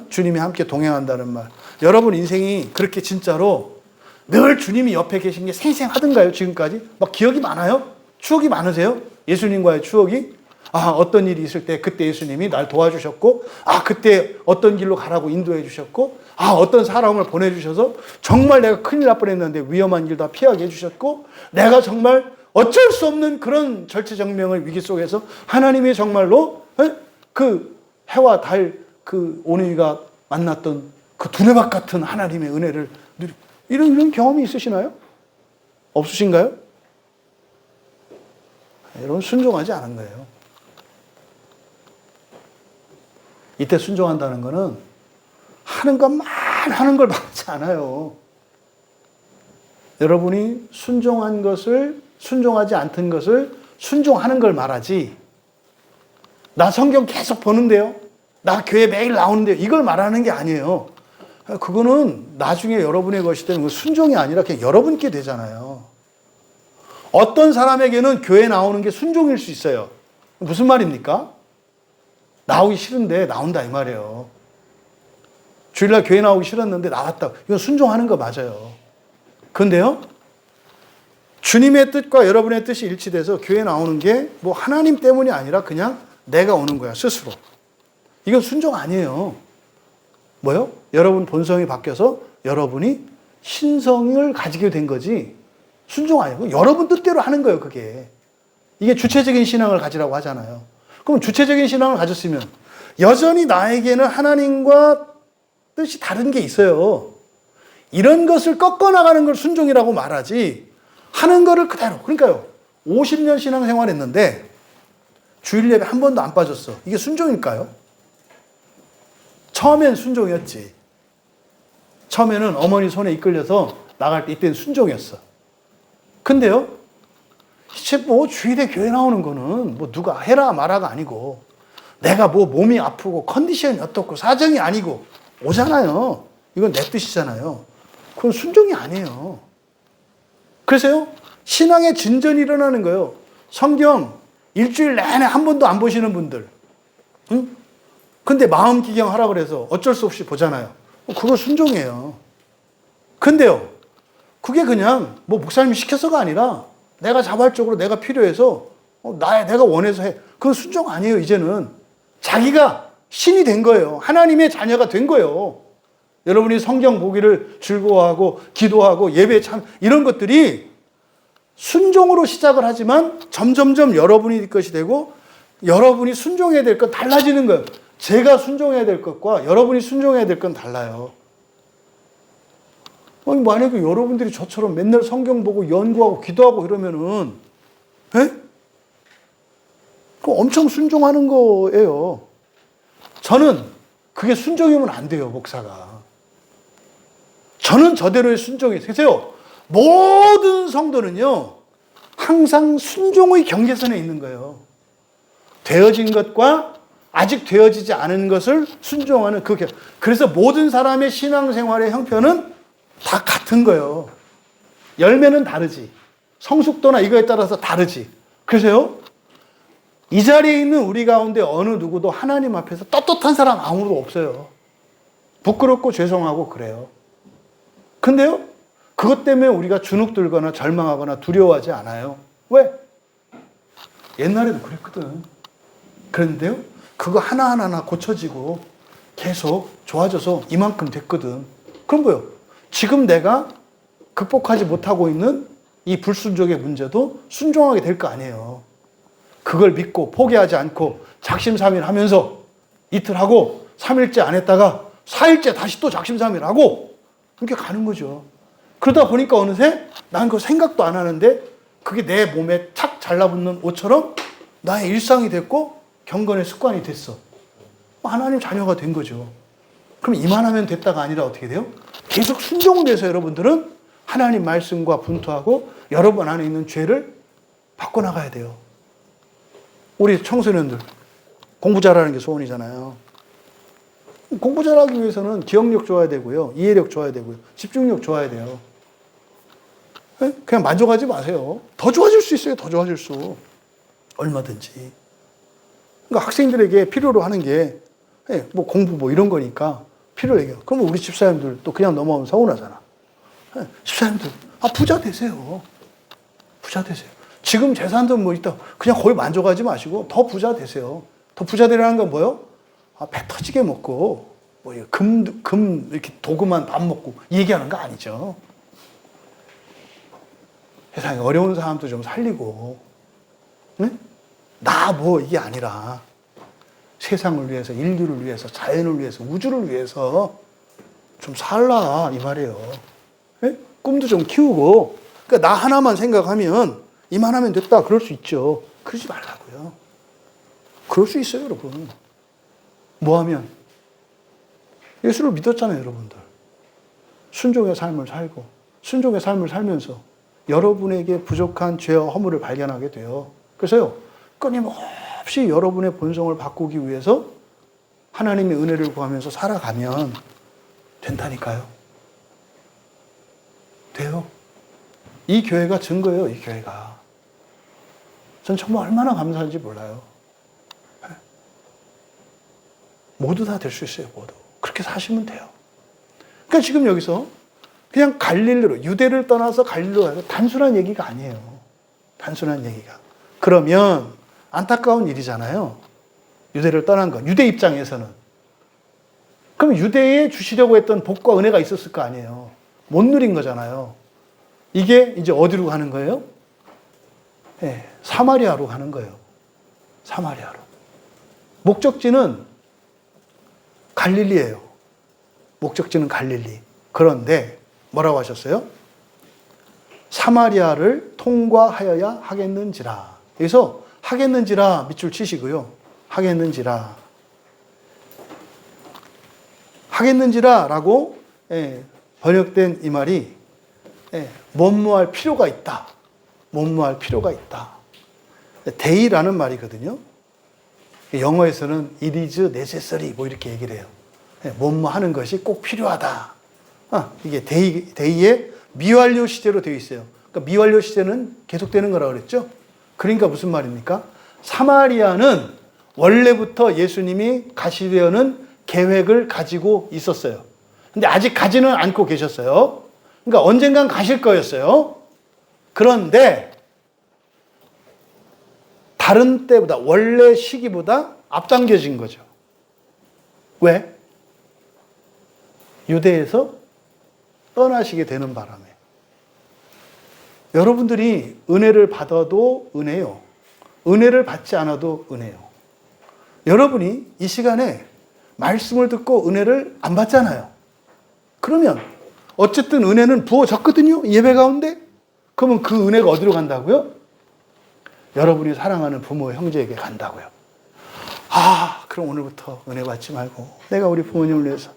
주님이 함께 동행한다는 말. 여러분 인생이 그렇게 진짜로 늘 주님이 옆에 계신 게 생생하던가요? 지금까지? 막 기억이 많아요? 추억이 많으세요? 예수님과의 추억이? 어떤 일이 있을 때 그때 예수님이 날 도와주셨고 그때 어떤 길로 가라고 인도해 주셨고 어떤 사람을 보내주셔서 정말 내가 큰일 날 뻔했는데 위험한 길 다 피하게 해주셨고 내가 정말 어쩔 수 없는 그런 절체절명의 위기 속에서 하나님이 정말로 그 해와 달 그 오늘이가 만났던 그 두레박 같은 하나님의 은혜를 이런 경험이 있으시나요? 없으신가요? 여러분 순종하지 않은 거예요. 이때 순종한다는 거는 하는 것만 하는 걸 말하지 않아요. 여러분이 순종한 것을 순종하지 않던 것을 순종하는 걸 말하지. 나 성경 계속 보는데요. 나 교회 매일 나오는데요. 이걸 말하는 게 아니에요. 그거는 나중에 여러분의 것이 되는 건 순종이 아니라 그냥 여러분께 되잖아요. 어떤 사람에게는 교회 나오는 게 순종일 수 있어요. 무슨 말입니까? 나오기 싫은데 나온다 이 말이에요. 주일날 교회 나오기 싫었는데 나왔다. 이건 순종하는 거 맞아요. 그런데요, 주님의 뜻과 여러분의 뜻이 일치돼서 교회 나오는 게 뭐 하나님 때문이 아니라 그냥 내가 오는 거야, 스스로. 이건 순종 아니에요. 뭐요? 여러분 본성이 바뀌어서 여러분이 신성을 가지게 된 거지 순종 아니고 여러분 뜻대로 하는 거예요, 그게. 이게 주체적인 신앙을 가지라고 하잖아요. 그럼 주체적인 신앙을 가졌으면 여전히 나에게는 하나님과 뜻이 다른 게 있어요. 이런 것을 꺾어나가는 걸 순종이라고 말하지, 하는 거를 그대로. 그러니까요, 50년 신앙생활 했는데 주일 예배 한 번도 안 빠졌어. 이게 순종일까요? 처음엔 순종이었지. 처음에는 어머니 손에 이끌려서 나갈 때 이때는 순종이었어. 근데요, 이제 뭐 주일에 교회 나오는 거는 뭐 누가 해라 마라가 아니고, 내가 뭐 몸이 아프고 컨디션이 어떻고 사정이 아니고 오잖아요. 이건 내 뜻이잖아요. 그건 순종이 아니에요. 그래서요, 신앙의 진전이 일어나는 거예요. 성경 일주일 내내 한 번도 안 보시는 분들, 응? 근데 마음 기경하라 그래서 어쩔 수 없이 보잖아요. 그거 순종이에요. 근데요, 그게 그냥 뭐 목사님이 시켜서가 아니라 내가 자발적으로 내가 필요해서 내가 원해서 해. 그건 순종 아니에요. 이제는 자기가 신이 된 거예요. 하나님의 자녀가 된 거예요. 여러분이 성경 보기를 즐거워하고 기도하고 예배에 참 이런 것들이 순종으로 시작을 하지만 점점점 여러분이 것이 되고 여러분이 순종해야 될 건 달라지는 거예요. 제가 순종해야 될 것과 여러분이 순종해야 될 건 달라요. 만약에 여러분들이 저처럼 맨날 성경 보고 연구하고 기도하고 이러면은, 에? 그거 엄청 순종하는 거예요. 저는 그게 순종이면 안 돼요, 목사가. 저는 저대로의 순종이 되세요. 모든 성도는요, 항상 순종의 경계선에 있는 거예요. 되어진 것과 아직 되어지지 않은 것을 순종하는 그 경. 그래서 모든 사람의 신앙생활의 형편은 다 같은 거예요. 열매는 다르지. 성숙도나 이거에 따라서 다르지. 그래서요, 이 자리에 있는 우리 가운데 어느 누구도 하나님 앞에서 떳떳한 사람 아무도 없어요. 부끄럽고 죄송하고 그래요. 근데요, 그것 때문에 우리가 주눅들거나 절망하거나 두려워하지 않아요. 왜? 옛날에도 그랬거든. 그런데요, 그거 하나하나 고쳐지고 계속 좋아져서 이만큼 됐거든. 그럼 뭐요? 지금 내가 극복하지 못하고 있는 이 불순종의 문제도 순종하게 될 거 아니에요. 그걸 믿고 포기하지 않고 작심삼일 하면서 이틀 하고 3일째 안 했다가 4일째 다시 또 작심삼일 하고 이렇게 가는 거죠. 그러다 보니까 어느새 난 그 생각도 안 하는데 그게 내 몸에 착 잘라붙는 옷처럼 나의 일상이 됐고 경건의 습관이 됐어. 하나님 자녀가 된 거죠. 그럼 이만하면 됐다가 아니라 어떻게 돼요? 계속 순종돼서 여러분들은 하나님 말씀과 분투하고 여러분 안에 있는 죄를 바꿔나가야 돼요. 우리 청소년들 공부 잘하는 게 소원이잖아요. 공부 잘하기 위해서는 기억력 좋아야 되고요, 이해력 좋아야 되고요, 집중력 좋아야 돼요. 그냥 만족하지 마세요. 더 좋아질 수 있어요. 더 좋아질 수. 얼마든지. 그러니까 학생들에게 필요로 하는 게 뭐 공부 뭐 이런 거니까 필요로 얘기해요. 그러면 우리 집사님들 또 그냥 넘어오면 서운하잖아. 집사님들, 부자 되세요. 부자 되세요. 지금 재산도 뭐 있다. 그냥 거의 만족하지 마시고 더 부자 되세요. 더 부자 되라는 건 뭐요? 배 터지게 먹고 뭐 금 이렇게 도구만 밥 먹고 이 얘기하는 거 아니죠. 세상에 어려운 사람도 좀 살리고, 네? 나 뭐 이게 아니라 세상을 위해서, 인류를 위해서, 자연을 위해서, 우주를 위해서 좀 살라 이 말이에요. 네? 꿈도 좀 키우고. 그러니까 나 하나만 생각하면 이만하면 됐다 그럴 수 있죠. 그러지 말라고요. 그럴 수 있어요, 여러분. 뭐 하면? 예수를 믿었잖아요, 여러분들. 순종의 삶을 살고 순종의 삶을 살면서 여러분에게 부족한 죄와 허물을 발견하게 돼요. 그래서요, 끊임없이 여러분의 본성을 바꾸기 위해서 하나님의 은혜를 구하면서 살아가면 된다니까요. 돼요. 이 교회가 증거예요, 이 교회가. 전 정말 얼마나 감사한지 몰라요. 모두 다 될 수 있어요. 모두. 그렇게 사시면 돼요. 그러니까 지금 여기서 그냥 갈릴리로, 유대를 떠나서 갈릴리로 가서 단순한 얘기가 아니에요. 단순한 얘기가. 그러면 안타까운 일이잖아요. 유대를 떠난 건. 유대 입장에서는. 그럼 유대에 주시려고 했던 복과 은혜가 있었을 거 아니에요. 못 누린 거잖아요. 이게 이제 어디로 가는 거예요? 네, 사마리아로 가는 거예요. 사마리아로. 목적지는 갈릴리예요. 목적지는 갈릴리. 그런데 뭐라고 하셨어요? 사마리아를 통과하여야 하겠는지라. 여기서 하겠는지라 밑줄 치시고요. 하겠는지라. 하겠는지라라고 번역된 이 말이 뭐뭐할 필요가 있다. 뭐뭐할 필요가 있다. 데이라는 말이거든요. 영어에서는 it is necessary 뭐 이렇게 얘기를 해요. 뭐뭐 하는 것이 꼭 필요하다. 이게 데이의 미완료 시제로 되어 있어요. 그러니까 미완료 시제는 계속되는 거라고 그랬죠. 그러니까 무슨 말입니까? 사마리아는 원래부터 예수님이 가시려는 계획을 가지고 있었어요. 근데 아직 가지는 않고 계셨어요. 그러니까 언젠간 가실 거였어요. 그런데 다른 때보다, 원래 시기보다 앞당겨진 거죠. 왜? 유대에서 떠나시게 되는 바람에. 여러분들이 은혜를 받아도 은혜요. 은혜를 받지 않아도 은혜요. 여러분이 이 시간에 말씀을 듣고 은혜를 안 받잖아요. 그러면 어쨌든 은혜는 부어졌거든요. 예배 가운데. 그러면 그 은혜가 어디로 간다고요? 여러분이 사랑하는 부모, 형제에게 간다고요. 그럼 오늘부터 은혜 받지 말고 내가 우리 부모님을 위해서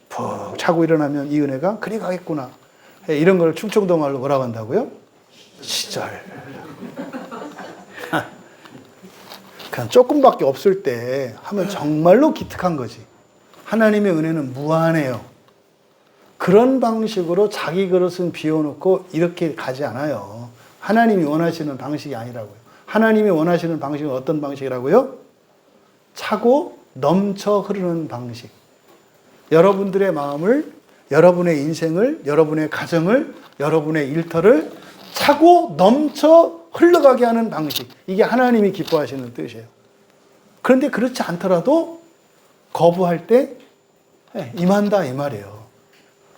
푹 자고 일어나면 이 은혜가 그리 가겠구나. 이런 걸 충청도 말로 뭐라고 한다고요? 시절. 그냥 조금밖에 없을 때 하면 정말로 기특한 거지. 하나님의 은혜는 무한해요. 그런 방식으로 자기 그릇은 비워놓고 이렇게 가지 않아요. 하나님이 원하시는 방식이 아니라고요. 하나님이 원하시는 방식은 어떤 방식이라고요? 차고 넘쳐 흐르는 방식. 여러분들의 마음을, 여러분의 인생을, 여러분의 가정을, 여러분의 일터를 차고 넘쳐 흘러가게 하는 방식. 이게 하나님이 기뻐하시는 뜻이에요. 그런데 그렇지 않더라도 거부할 때 임한다 이 말이에요.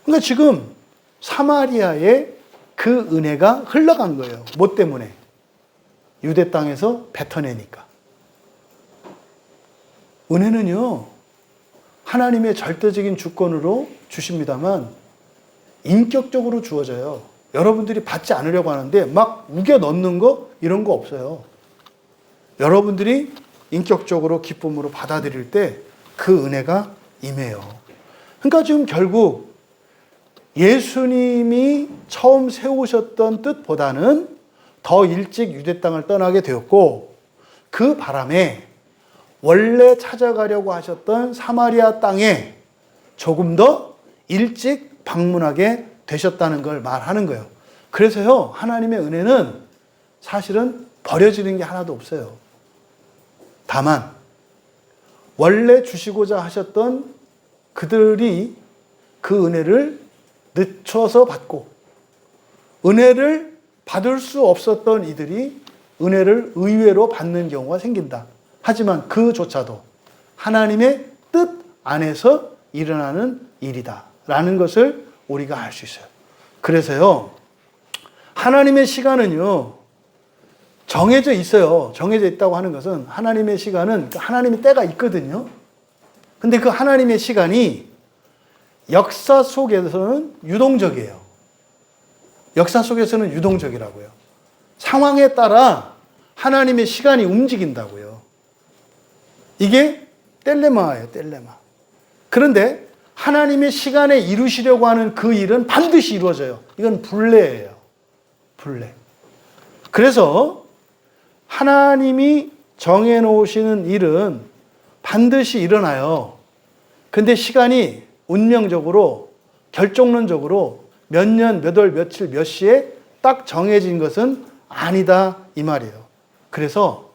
그러니까 지금 사마리아에 그 은혜가 흘러간 거예요. 뭐 때문에? 유대 땅에서 뱉어내니까. 은혜는요, 하나님의 절대적인 주권으로 주십니다만 인격적으로 주어져요. 여러분들이 받지 않으려고 하는데 막 우겨 넣는 거 이런 거 없어요. 여러분들이 인격적으로 기쁨으로 받아들일 때 그 은혜가 임해요. 그러니까 지금 결국 예수님이 처음 세우셨던 뜻보다는 더 일찍 유대 땅을 떠나게 되었고, 그 바람에 원래 찾아가려고 하셨던 사마리아 땅에 조금 더 일찍 방문하게 되셨다는 걸 말하는 거예요. 그래서요, 하나님의 은혜는 사실은 버려지는 게 하나도 없어요. 다만 원래 주시고자 하셨던 그들이 그 은혜를 늦춰서 받고, 은혜를 받을 수 없었던 이들이 은혜를 의외로 받는 경우가 생긴다. 하지만 그조차도 하나님의 뜻 안에서 일어나는 일이다 라는 것을 우리가 알 수 있어요. 그래서요, 하나님의 시간은요 정해져 있어요. 정해져 있다고 하는 것은 하나님의 시간은 하나님의 때가 있거든요. 근데 그 하나님의 시간이 역사 속에서는 유동적이에요. 역사 속에서는 유동적이라고요. 상황에 따라 하나님의 시간이 움직인다고요. 이게 텔레마예요, 텔레마. 그런데 하나님의 시간에 이루시려고 하는 그 일은 반드시 이루어져요. 이건 불례예요. 불례. 그래서 하나님이 정해놓으시는 일은 반드시 일어나요. 근데 시간이 운명적으로, 결정론적으로 몇 년, 몇 월, 며칠, 몇 시에 딱 정해진 것은 아니다 이 말이에요. 그래서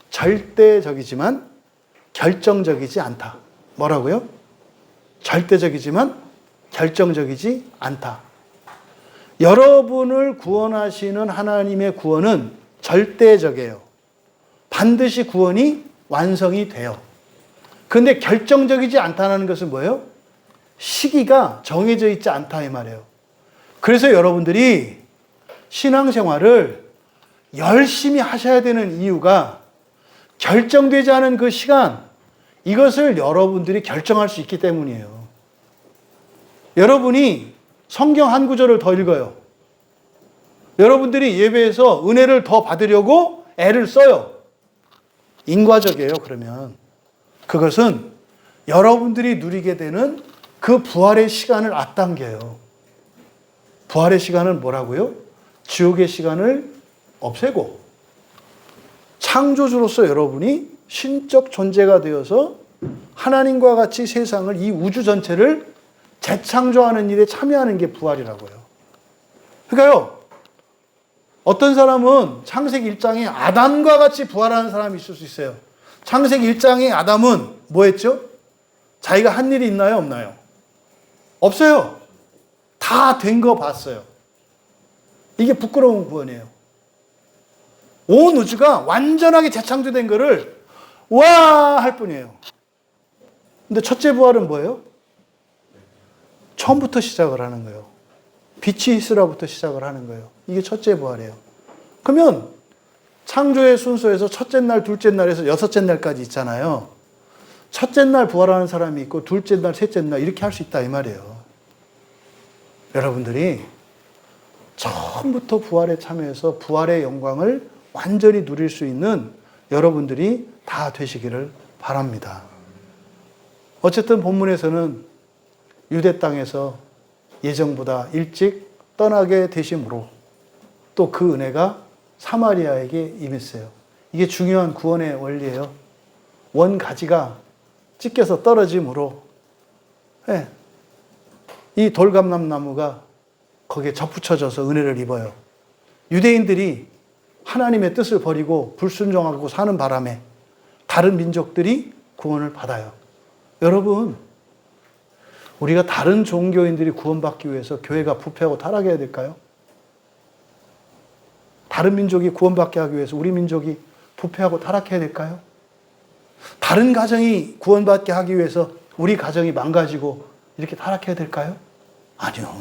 절대적이지만 결정적이지 않다. 뭐라고요? 절대적이지만 결정적이지 않다. 여러분을 구원하시는 하나님의 구원은 절대적이에요. 반드시 구원이 완성이 돼요. 그런데 결정적이지 않다는 것은 뭐예요? 시기가 정해져 있지 않다 이 말이에요. 그래서 여러분들이 신앙생활을 열심히 하셔야 되는 이유가 결정되지 않은 그 시간, 이것을 여러분들이 결정할 수 있기 때문이에요. 여러분이 성경 한 구절을 더 읽어요. 여러분들이 예배에서 은혜를 더 받으려고 애를 써요. 인과적이에요, 그러면. 그것은 여러분들이 누리게 되는 그 부활의 시간을 앞당겨요. 부활의 시간은 뭐라고요? 지옥의 시간을 없애고 창조주로서 여러분이 신적 존재가 되어서 하나님과 같이 세상을, 이 우주 전체를 재창조하는 일에 참여하는 게 부활이라고요. 그러니까요, 어떤 사람은 창세기 1장에 아담과 같이 부활하는 사람이 있을 수 있어요. 창세기 1장에 아담은 뭐 했죠? 자기가 한 일이 있나요? 없나요? 없어요. 다 된 거 봤어요. 이게 부끄러운 구원이에요. 온 우주가 완전하게 재창조된 거를 와! 할 뿐이에요. 근데 첫째 부활은 뭐예요? 처음부터 시작을 하는 거예요. 빛이 있으라부터 시작을 하는 거예요. 이게 첫째 부활이에요. 그러면 창조의 순서에서 첫째 날, 둘째 날에서 여섯째 날까지 있잖아요. 첫째 날 부활하는 사람이 있고 둘째 날, 셋째 날 이렇게 할 수 있다 이 말이에요. 여러분들이 처음부터 부활에 참여해서 부활의 영광을 완전히 누릴 수 있는 여러분들이 다 되시기를 바랍니다. 어쨌든 본문에서는 유대 땅에서 예정보다 일찍 떠나게 되심으로 또 그 은혜가 사마리아에게 임했어요. 이게 중요한 구원의 원리예요. 원가지가 찢겨서 떨어짐으로 이 돌감람나무가 거기에 접붙여져서 은혜를 입어요. 유대인들이 하나님의 뜻을 버리고 불순종하고 사는 바람에 다른 민족들이 구원을 받아요. 여러분, 우리가 다른 종교인들이 구원받기 위해서 교회가 부패하고 타락해야 될까요? 다른 민족이 구원받게 하기 위해서 우리 민족이 부패하고 타락해야 될까요? 다른 가정이 구원받게 하기 위해서 우리 가정이 망가지고 이렇게 타락해야 될까요? 아니요.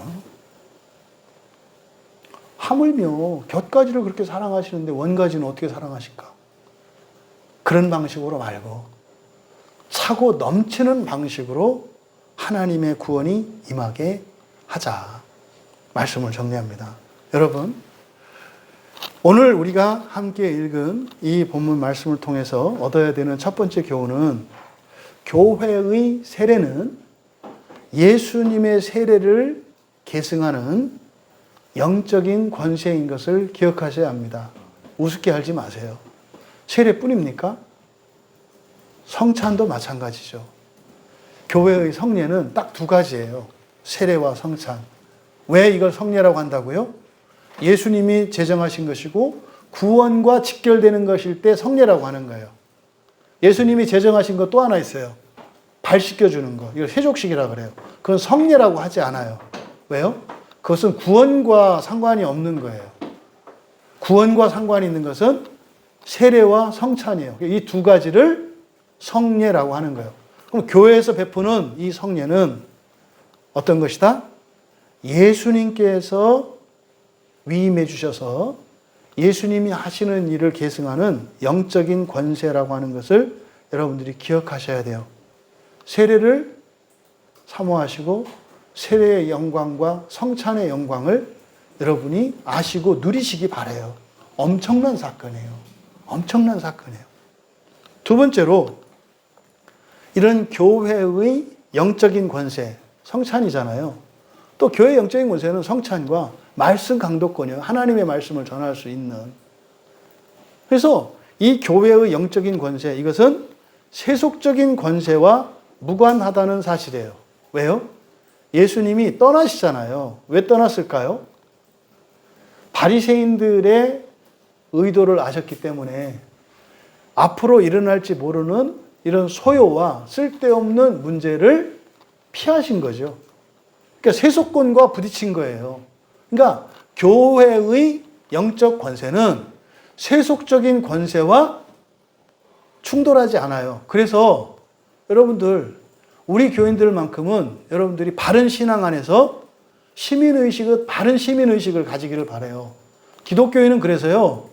하물며 곁가지를 그렇게 사랑하시는데 원가지는 어떻게 사랑하실까? 그런 방식으로 말고 차고 넘치는 방식으로 하나님의 구원이 임하게 하자. 말씀을 정리합니다. 여러분, 오늘 우리가 함께 읽은 이 본문 말씀을 통해서 얻어야 되는 첫 번째 교훈은 교회의 세례는 예수님의 세례를 계승하는 영적인 권세인 것을 기억하셔야 합니다. 우습게 알지 마세요. 세례뿐입니까? 성찬도 마찬가지죠. 교회의 성례는 딱 두 가지예요. 세례와 성찬. 왜 이걸 성례라고 한다고요? 예수님이 제정하신 것이고 구원과 직결되는 것일 때 성례라고 하는 거예요. 예수님이 제정하신 것 또 하나 있어요. 발 씻겨주는 거. 이걸 세족식이라고 그래요. 그건 성례라고 하지 않아요. 왜요? 그것은 구원과 상관이 없는 거예요. 구원과 상관이 있는 것은 세례와 성찬이에요. 이 두 가지를 성례라고 하는 거예요. 그럼 교회에서 베푸는 이 성례는 어떤 것이다? 예수님께서 위임해 주셔서 예수님이 하시는 일을 계승하는 영적인 권세라고 하는 것을 여러분들이 기억하셔야 돼요. 세례를 사모하시고 세례의 영광과 성찬의 영광을 여러분이 아시고 누리시기 바라요. 엄청난 사건이에요. 엄청난 사건이에요. 두 번째로 이런 교회의 영적인 권세, 성찬이잖아요. 또 교회의 영적인 권세는 성찬과 말씀 강도권이에요. 하나님의 말씀을 전할 수 있는. 그래서 이 교회의 영적인 권세, 이것은 세속적인 권세와 무관하다는 사실이에요. 왜요? 예수님이 떠나시잖아요. 왜 떠났을까요? 바리새인들의 의도를 아셨기 때문에 앞으로 일어날지 모르는 이런 소요와 쓸데없는 문제를 피하신 거죠. 그러니까 세속권과 부딪힌 거예요. 그러니까 교회의 영적 권세는 세속적인 권세와 충돌하지 않아요. 그래서 여러분들, 우리 교인들만큼은 여러분들이 바른 신앙 안에서 시민의식을, 바른 시민의식을 가지기를 바라요. 기독교인은 그래서요,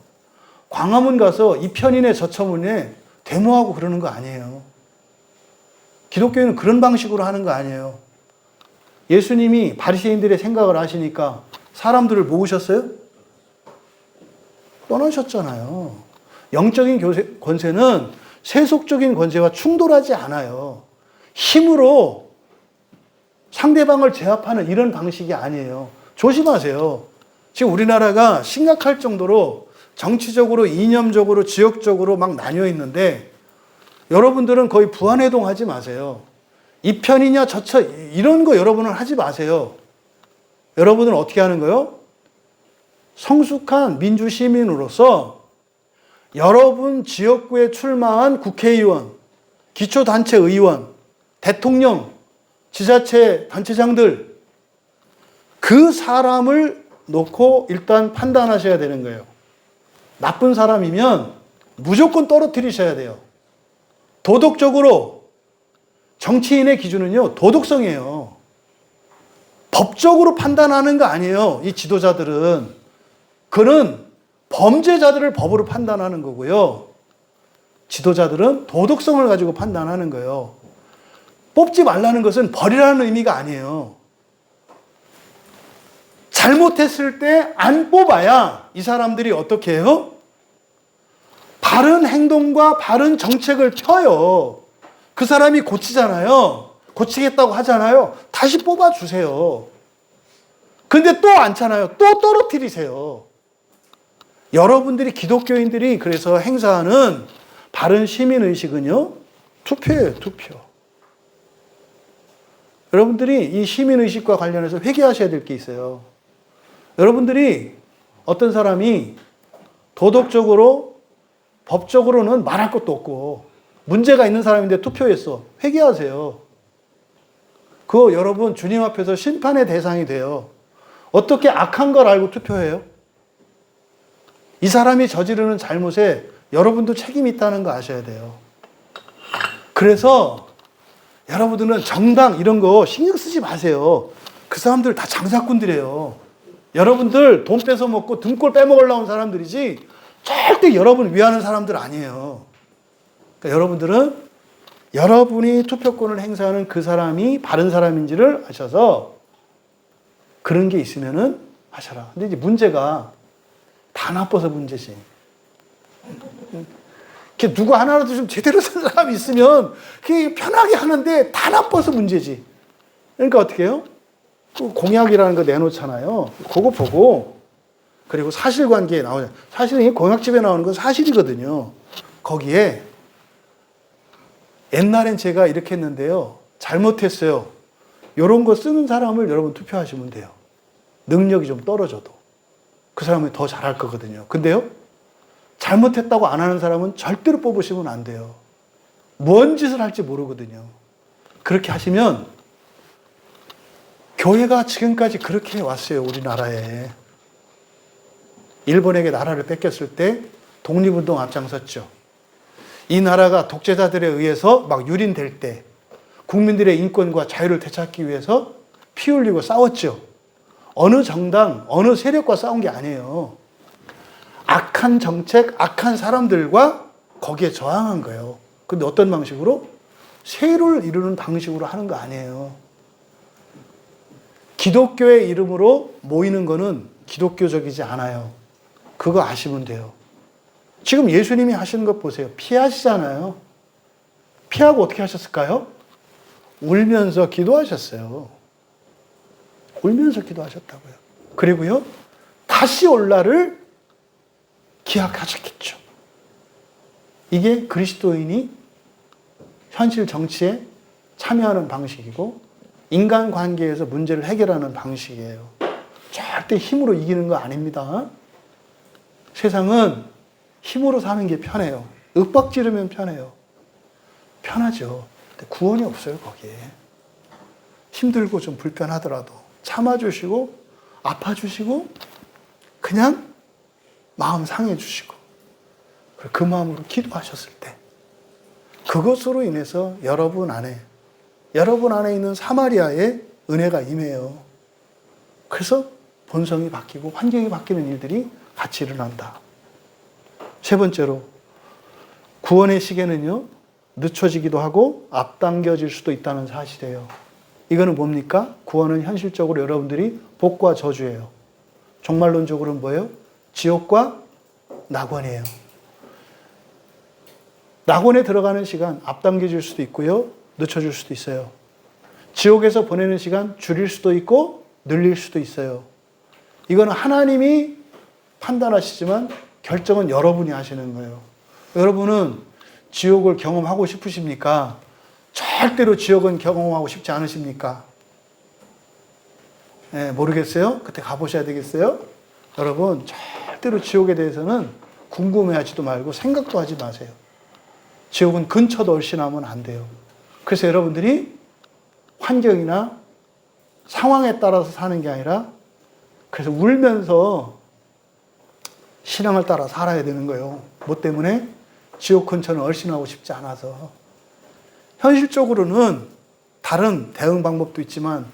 광화문 가서 이 편인의 저처문에 데모하고 그러는 거 아니에요. 기독교인은 그런 방식으로 하는 거 아니에요. 예수님이 바리새인들의 생각을 아시니까 사람들을 모으셨어요? 떠나셨잖아요. 영적인 권세는 세속적인 권세와 충돌하지 않아요. 힘으로 상대방을 제압하는 이런 방식이 아니에요. 조심하세요. 지금 우리나라가 심각할 정도로 정치적으로, 이념적으로, 지역적으로 막 나뉘어 있는데 여러분들은 거의 부안해동하지 마세요. 이 편이냐 저처 이런 거 여러분은 하지 마세요. 여러분은 어떻게 하는 거예요? 성숙한 민주시민으로서 여러분 지역구에 출마한 국회의원, 기초단체 의원, 대통령, 지자체 단체장들, 그 사람을 놓고 일단 판단하셔야 되는 거예요. 나쁜 사람이면 무조건 떨어뜨리셔야 돼요. 도덕적으로 정치인의 기준은요, 도덕성이에요. 법적으로 판단하는 거 아니에요. 이 지도자들은. 그는 범죄자들을 법으로 판단하는 거고요. 지도자들은 도덕성을 가지고 판단하는 거예요. 뽑지 말라는 것은 버리라는 의미가 아니에요. 잘못했을 때 안 뽑아야 이 사람들이 어떻게 해요? 바른 행동과 바른 정책을 펴요. 그 사람이 고치잖아요. 고치겠다고 하잖아요. 다시 뽑아주세요. 근데 또 않잖아요. 또 떨어뜨리세요. 여러분들이, 기독교인들이 그래서 행사하는 바른 시민의식은요, 투표예요, 투표. 여러분들이 이 시민의식과 관련해서 회개하셔야 될 게 있어요. 여러분들이 어떤 사람이 도덕적으로, 법적으로는 말할 것도 없고 문제가 있는 사람인데 투표했어. 회개하세요. 그거 여러분 주님 앞에서 심판의 대상이 돼요. 어떻게 악한 걸 알고 투표해요? 이 사람이 저지르는 잘못에 여러분도 책임이 있다는 거 아셔야 돼요. 그래서 여러분들은 정당 이런 거 신경 쓰지 마세요. 그 사람들 다 장사꾼들이에요. 여러분들 돈 뺏어 먹고 등골 빼먹으려고 온 사람들이지 절대 여러분 위하는 사람들 아니에요. 그러니까 여러분들은 여러분이 투표권을 행사하는 그 사람이 바른 사람인지를 아셔서 그런 게 있으면은 하셔라. 근데 이제 문제가 다 나빠서 문제지. 누구 하나라도 좀 제대로 산 사람이 있으면 그게 편하게 하는데 다 나빠서 문제지. 그러니까 어떻게 해요? 공약이라는 거 내놓잖아요. 그거 보고, 그리고 사실관계에 나오잖아요. 사실은 이 공약집에 나오는 건 사실이거든요. 거기에 옛날엔 제가 이렇게 했는데요, 잘못했어요, 이런 거 쓰는 사람을 여러분 투표하시면 돼요. 능력이 좀 떨어져도 그 사람이 더 잘할 거거든요. 근데요, 잘못했다고 안 하는 사람은 절대로 뽑으시면 안 돼요. 뭔 짓을 할지 모르거든요. 그렇게 하시면, 교회가 지금까지 그렇게 왔어요. 우리나라에. 일본에게 나라를 뺏겼을 때 독립운동 앞장섰죠. 이 나라가 독재자들에 의해서 막 유린될 때 국민들의 인권과 자유를 되찾기 위해서 피 흘리고 싸웠죠. 어느 정당, 어느 세력과 싸운 게 아니에요. 악한 정책, 악한 사람들과 거기에 저항한 거예요. 근데 어떤 방식으로? 세를 이루는 방식으로 하는 거 아니에요. 기독교의 이름으로 모이는 거는 기독교적이지 않아요. 그거 아시면 돼요. 지금 예수님이 하시는 것 보세요. 피하시잖아요. 피하고 어떻게 하셨을까요? 울면서 기도하셨어요. 울면서 기도하셨다고요. 그리고요, 다시 올 날을 기약하셨겠죠. 이게 그리스도인이 현실 정치에 참여하는 방식이고 인간관계에서 문제를 해결하는 방식이에요. 절대 힘으로 이기는 거 아닙니다. 세상은 힘으로 사는 게 편해요. 윽박 지르면 편해요. 편하죠. 근데 구원이 없어요, 거기에. 힘들고 좀 불편하더라도 참아주시고 아파주시고 그냥 마음 상해주시고 그 마음으로 기도하셨을 때 그것으로 인해서 여러분 안에 있는 사마리아의 은혜가 임해요. 그래서 본성이 바뀌고 환경이 바뀌는 일들이 같이 일어난다. 세 번째로 구원의 시계는요, 늦춰지기도 하고 앞당겨질 수도 있다는 사실이에요. 이거는 뭡니까? 구원은 현실적으로 여러분들이 복과 저주예요. 종말론적으로는 뭐예요? 지옥과 낙원이에요. 낙원에 들어가는 시간 앞당겨질 수도 있고요, 늦춰질 수도 있어요. 지옥에서 보내는 시간 줄일 수도 있고 늘릴 수도 있어요. 이거는 하나님이 판단하시지만 결정은 여러분이 하시는 거예요. 여러분은 지옥을 경험하고 싶으십니까? 절대로 지옥은 경험하고 싶지 않으십니까? 네, 모르겠어요? 그때 가보셔야 되겠어요? 여러분, 절대로 지옥에 대해서는 궁금해하지도 말고 생각도 하지 마세요. 지옥은 근처도 얼씬하면 안 돼요. 그래서 여러분들이 환경이나 상황에 따라서 사는 게 아니라 그래서 울면서 신앙을 따라 살아야 되는 거예요. 뭐 때문에? 지옥 근처는 얼씬하고 싶지 않아서. 현실적으로는 다른 대응 방법도 있지만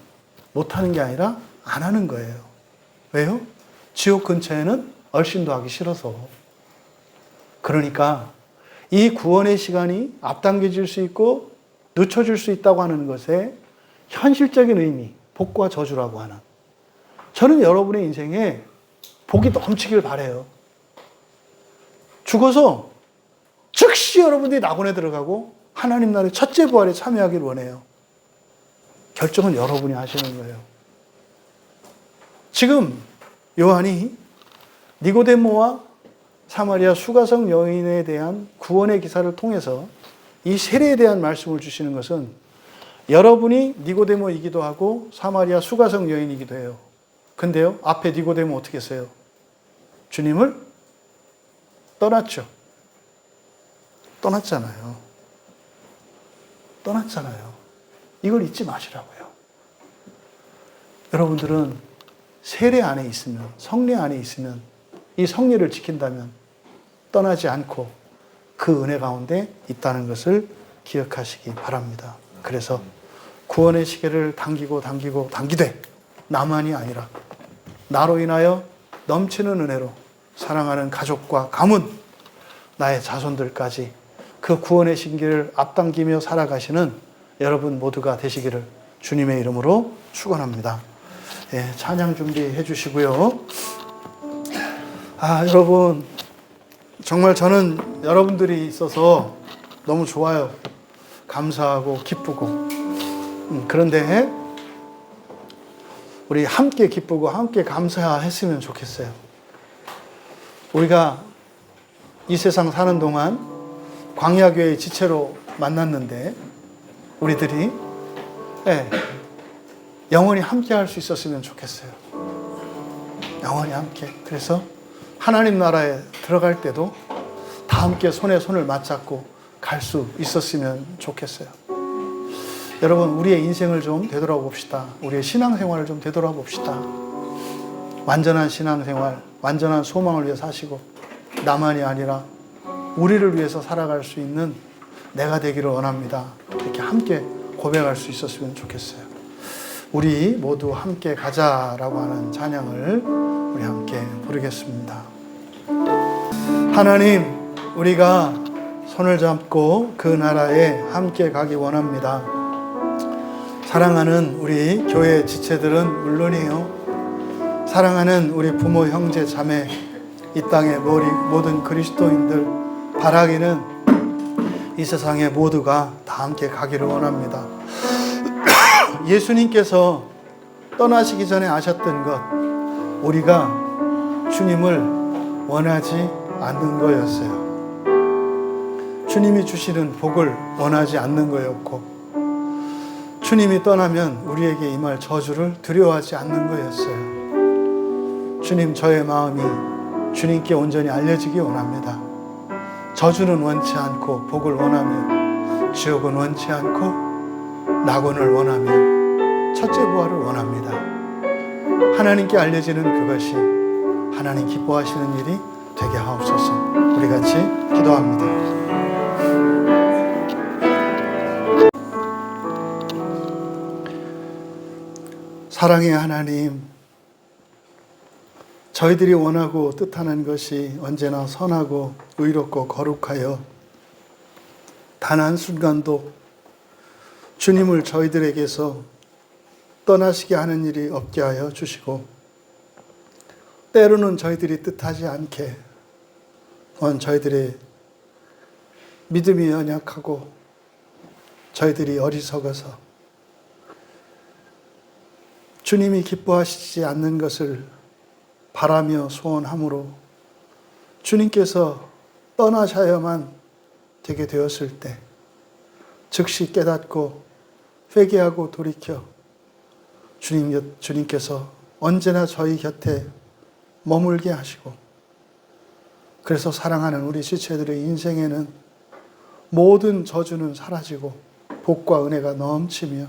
못하는 게 아니라 안 하는 거예요. 왜요? 지옥 근처에는 얼씬도 하기 싫어서. 그러니까 이 구원의 시간이 앞당겨질 수 있고 늦춰질 수 있다고 하는 것에 현실적인 의미, 복과 저주라고 하는. 저는 여러분의 인생에 복이 넘치길 바라요. 죽어서 즉시 여러분들이 낙원에 들어가고 하나님 나라의 첫째 부활에 참여하길 원해요. 결정은 여러분이 하시는 거예요. 지금 요한이 니고데모와 사마리아 수가성 여인에 대한 구원의 기사를 통해서 이 세례에 대한 말씀을 주시는 것은 여러분이 니고데모이기도 하고 사마리아 수가성 여인이기도 해요. 근데요, 앞에 니고데모 어떻게 했어요? 주님을 떠났죠. 떠났잖아요. 이걸 잊지 마시라고요. 여러분들은 세례 안에 있으면, 성례 안에 있으면, 이 성례를 지킨다면 떠나지 않고 그 은혜 가운데 있다는 것을 기억하시기 바랍니다. 그래서 구원의 시계를 당기되 나만이 아니라 나로 인하여 넘치는 은혜로 사랑하는 가족과 가문, 나의 자손들까지 그 구원의 신기를 앞당기며 살아가시는 여러분 모두가 되시기를 주님의 이름으로 축원합니다. 예, 찬양 준비해 주시고요. 여러분, 정말 저는 여러분들이 있어서 너무 좋아요. 감사하고 기쁘고. 그런데 우리 함께 기쁘고 함께 감사했으면 좋겠어요. 우리가 이 세상 사는 동안 광야교회의 지체로 만났는데 우리들이 영원히 함께 할 수 있었으면 좋겠어요. 영원히 함께. 그래서 하나님 나라에 들어갈 때도 다 함께 손에 손을 맞잡고 갈 수 있었으면 좋겠어요. 여러분, 우리의 인생을 좀 되돌아봅시다. 우리의 신앙생활을 좀 되돌아봅시다. 완전한 신앙생활, 완전한 소망을 위해 사시고 나만이 아니라 우리를 위해서 살아갈 수 있는 내가 되기를 원합니다. 이렇게 함께 고백할 수 있었으면 좋겠어요. 우리 모두 함께 가자라고 하는 찬양을 우리 함께 부르겠습니다. 하나님, 우리가 손을 잡고 그 나라에 함께 가기 원합니다. 사랑하는 우리 교회 지체들은 물론이에요. 사랑하는 우리 부모, 형제, 자매, 이 땅의 모든 그리스도인들 바라기는 이 세상의 모두가 다 함께 가기를 원합니다. 예수님께서 떠나시기 전에 아셨던 것, 우리가 주님을 원하지 않는 거였어요. 주님이 주시는 복을 원하지 않는 거였고, 주님이 떠나면 우리에게 임할 저주를 두려워하지 않는 거였어요. 주님, 저의 마음이 주님께 온전히 알려지기 원합니다. 저주는 원치 않고 복을 원하며 지옥은 원치 않고 낙원을 원하며 첫째 부활을 원합니다. 하나님께 알려지는 그것이 하나님 기뻐하시는 일이 되게 하옵소서. 우리 같이 기도합니다. 사랑의 하나님, 저희들이 원하고 뜻하는 것이 언제나 선하고 의롭고 거룩하여 단 한순간도 주님을 저희들에게서 떠나시게 하는 일이 없게 하여 주시고, 때로는 저희들이 뜻하지 않게 저희들의 믿음이 연약하고 저희들이 어리석어서 주님이 기뻐하시지 않는 것을 바라며 소원함으로 주님께서 떠나셔야만 되게 되었을 때 즉시 깨닫고 회개하고 돌이켜 주님께서 언제나 저희 곁에 머물게 하시고, 그래서 사랑하는 우리 지체들의 인생에는 모든 저주는 사라지고 복과 은혜가 넘치며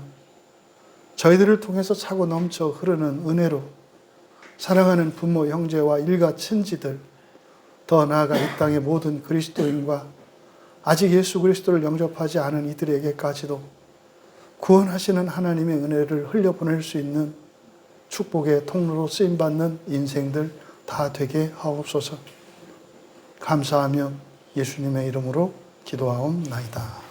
저희들을 통해서 차고 넘쳐 흐르는 은혜로 사랑하는 부모, 형제와 일가 친지들, 더 나아가 이 땅의 모든 그리스도인과 아직 예수 그리스도를 영접하지 않은 이들에게까지도 구원하시는 하나님의 은혜를 흘려보낼 수 있는 축복의 통로로 쓰임받는 인생들 다 되게 하옵소서. 감사하며 예수님의 이름으로 기도하옵나이다.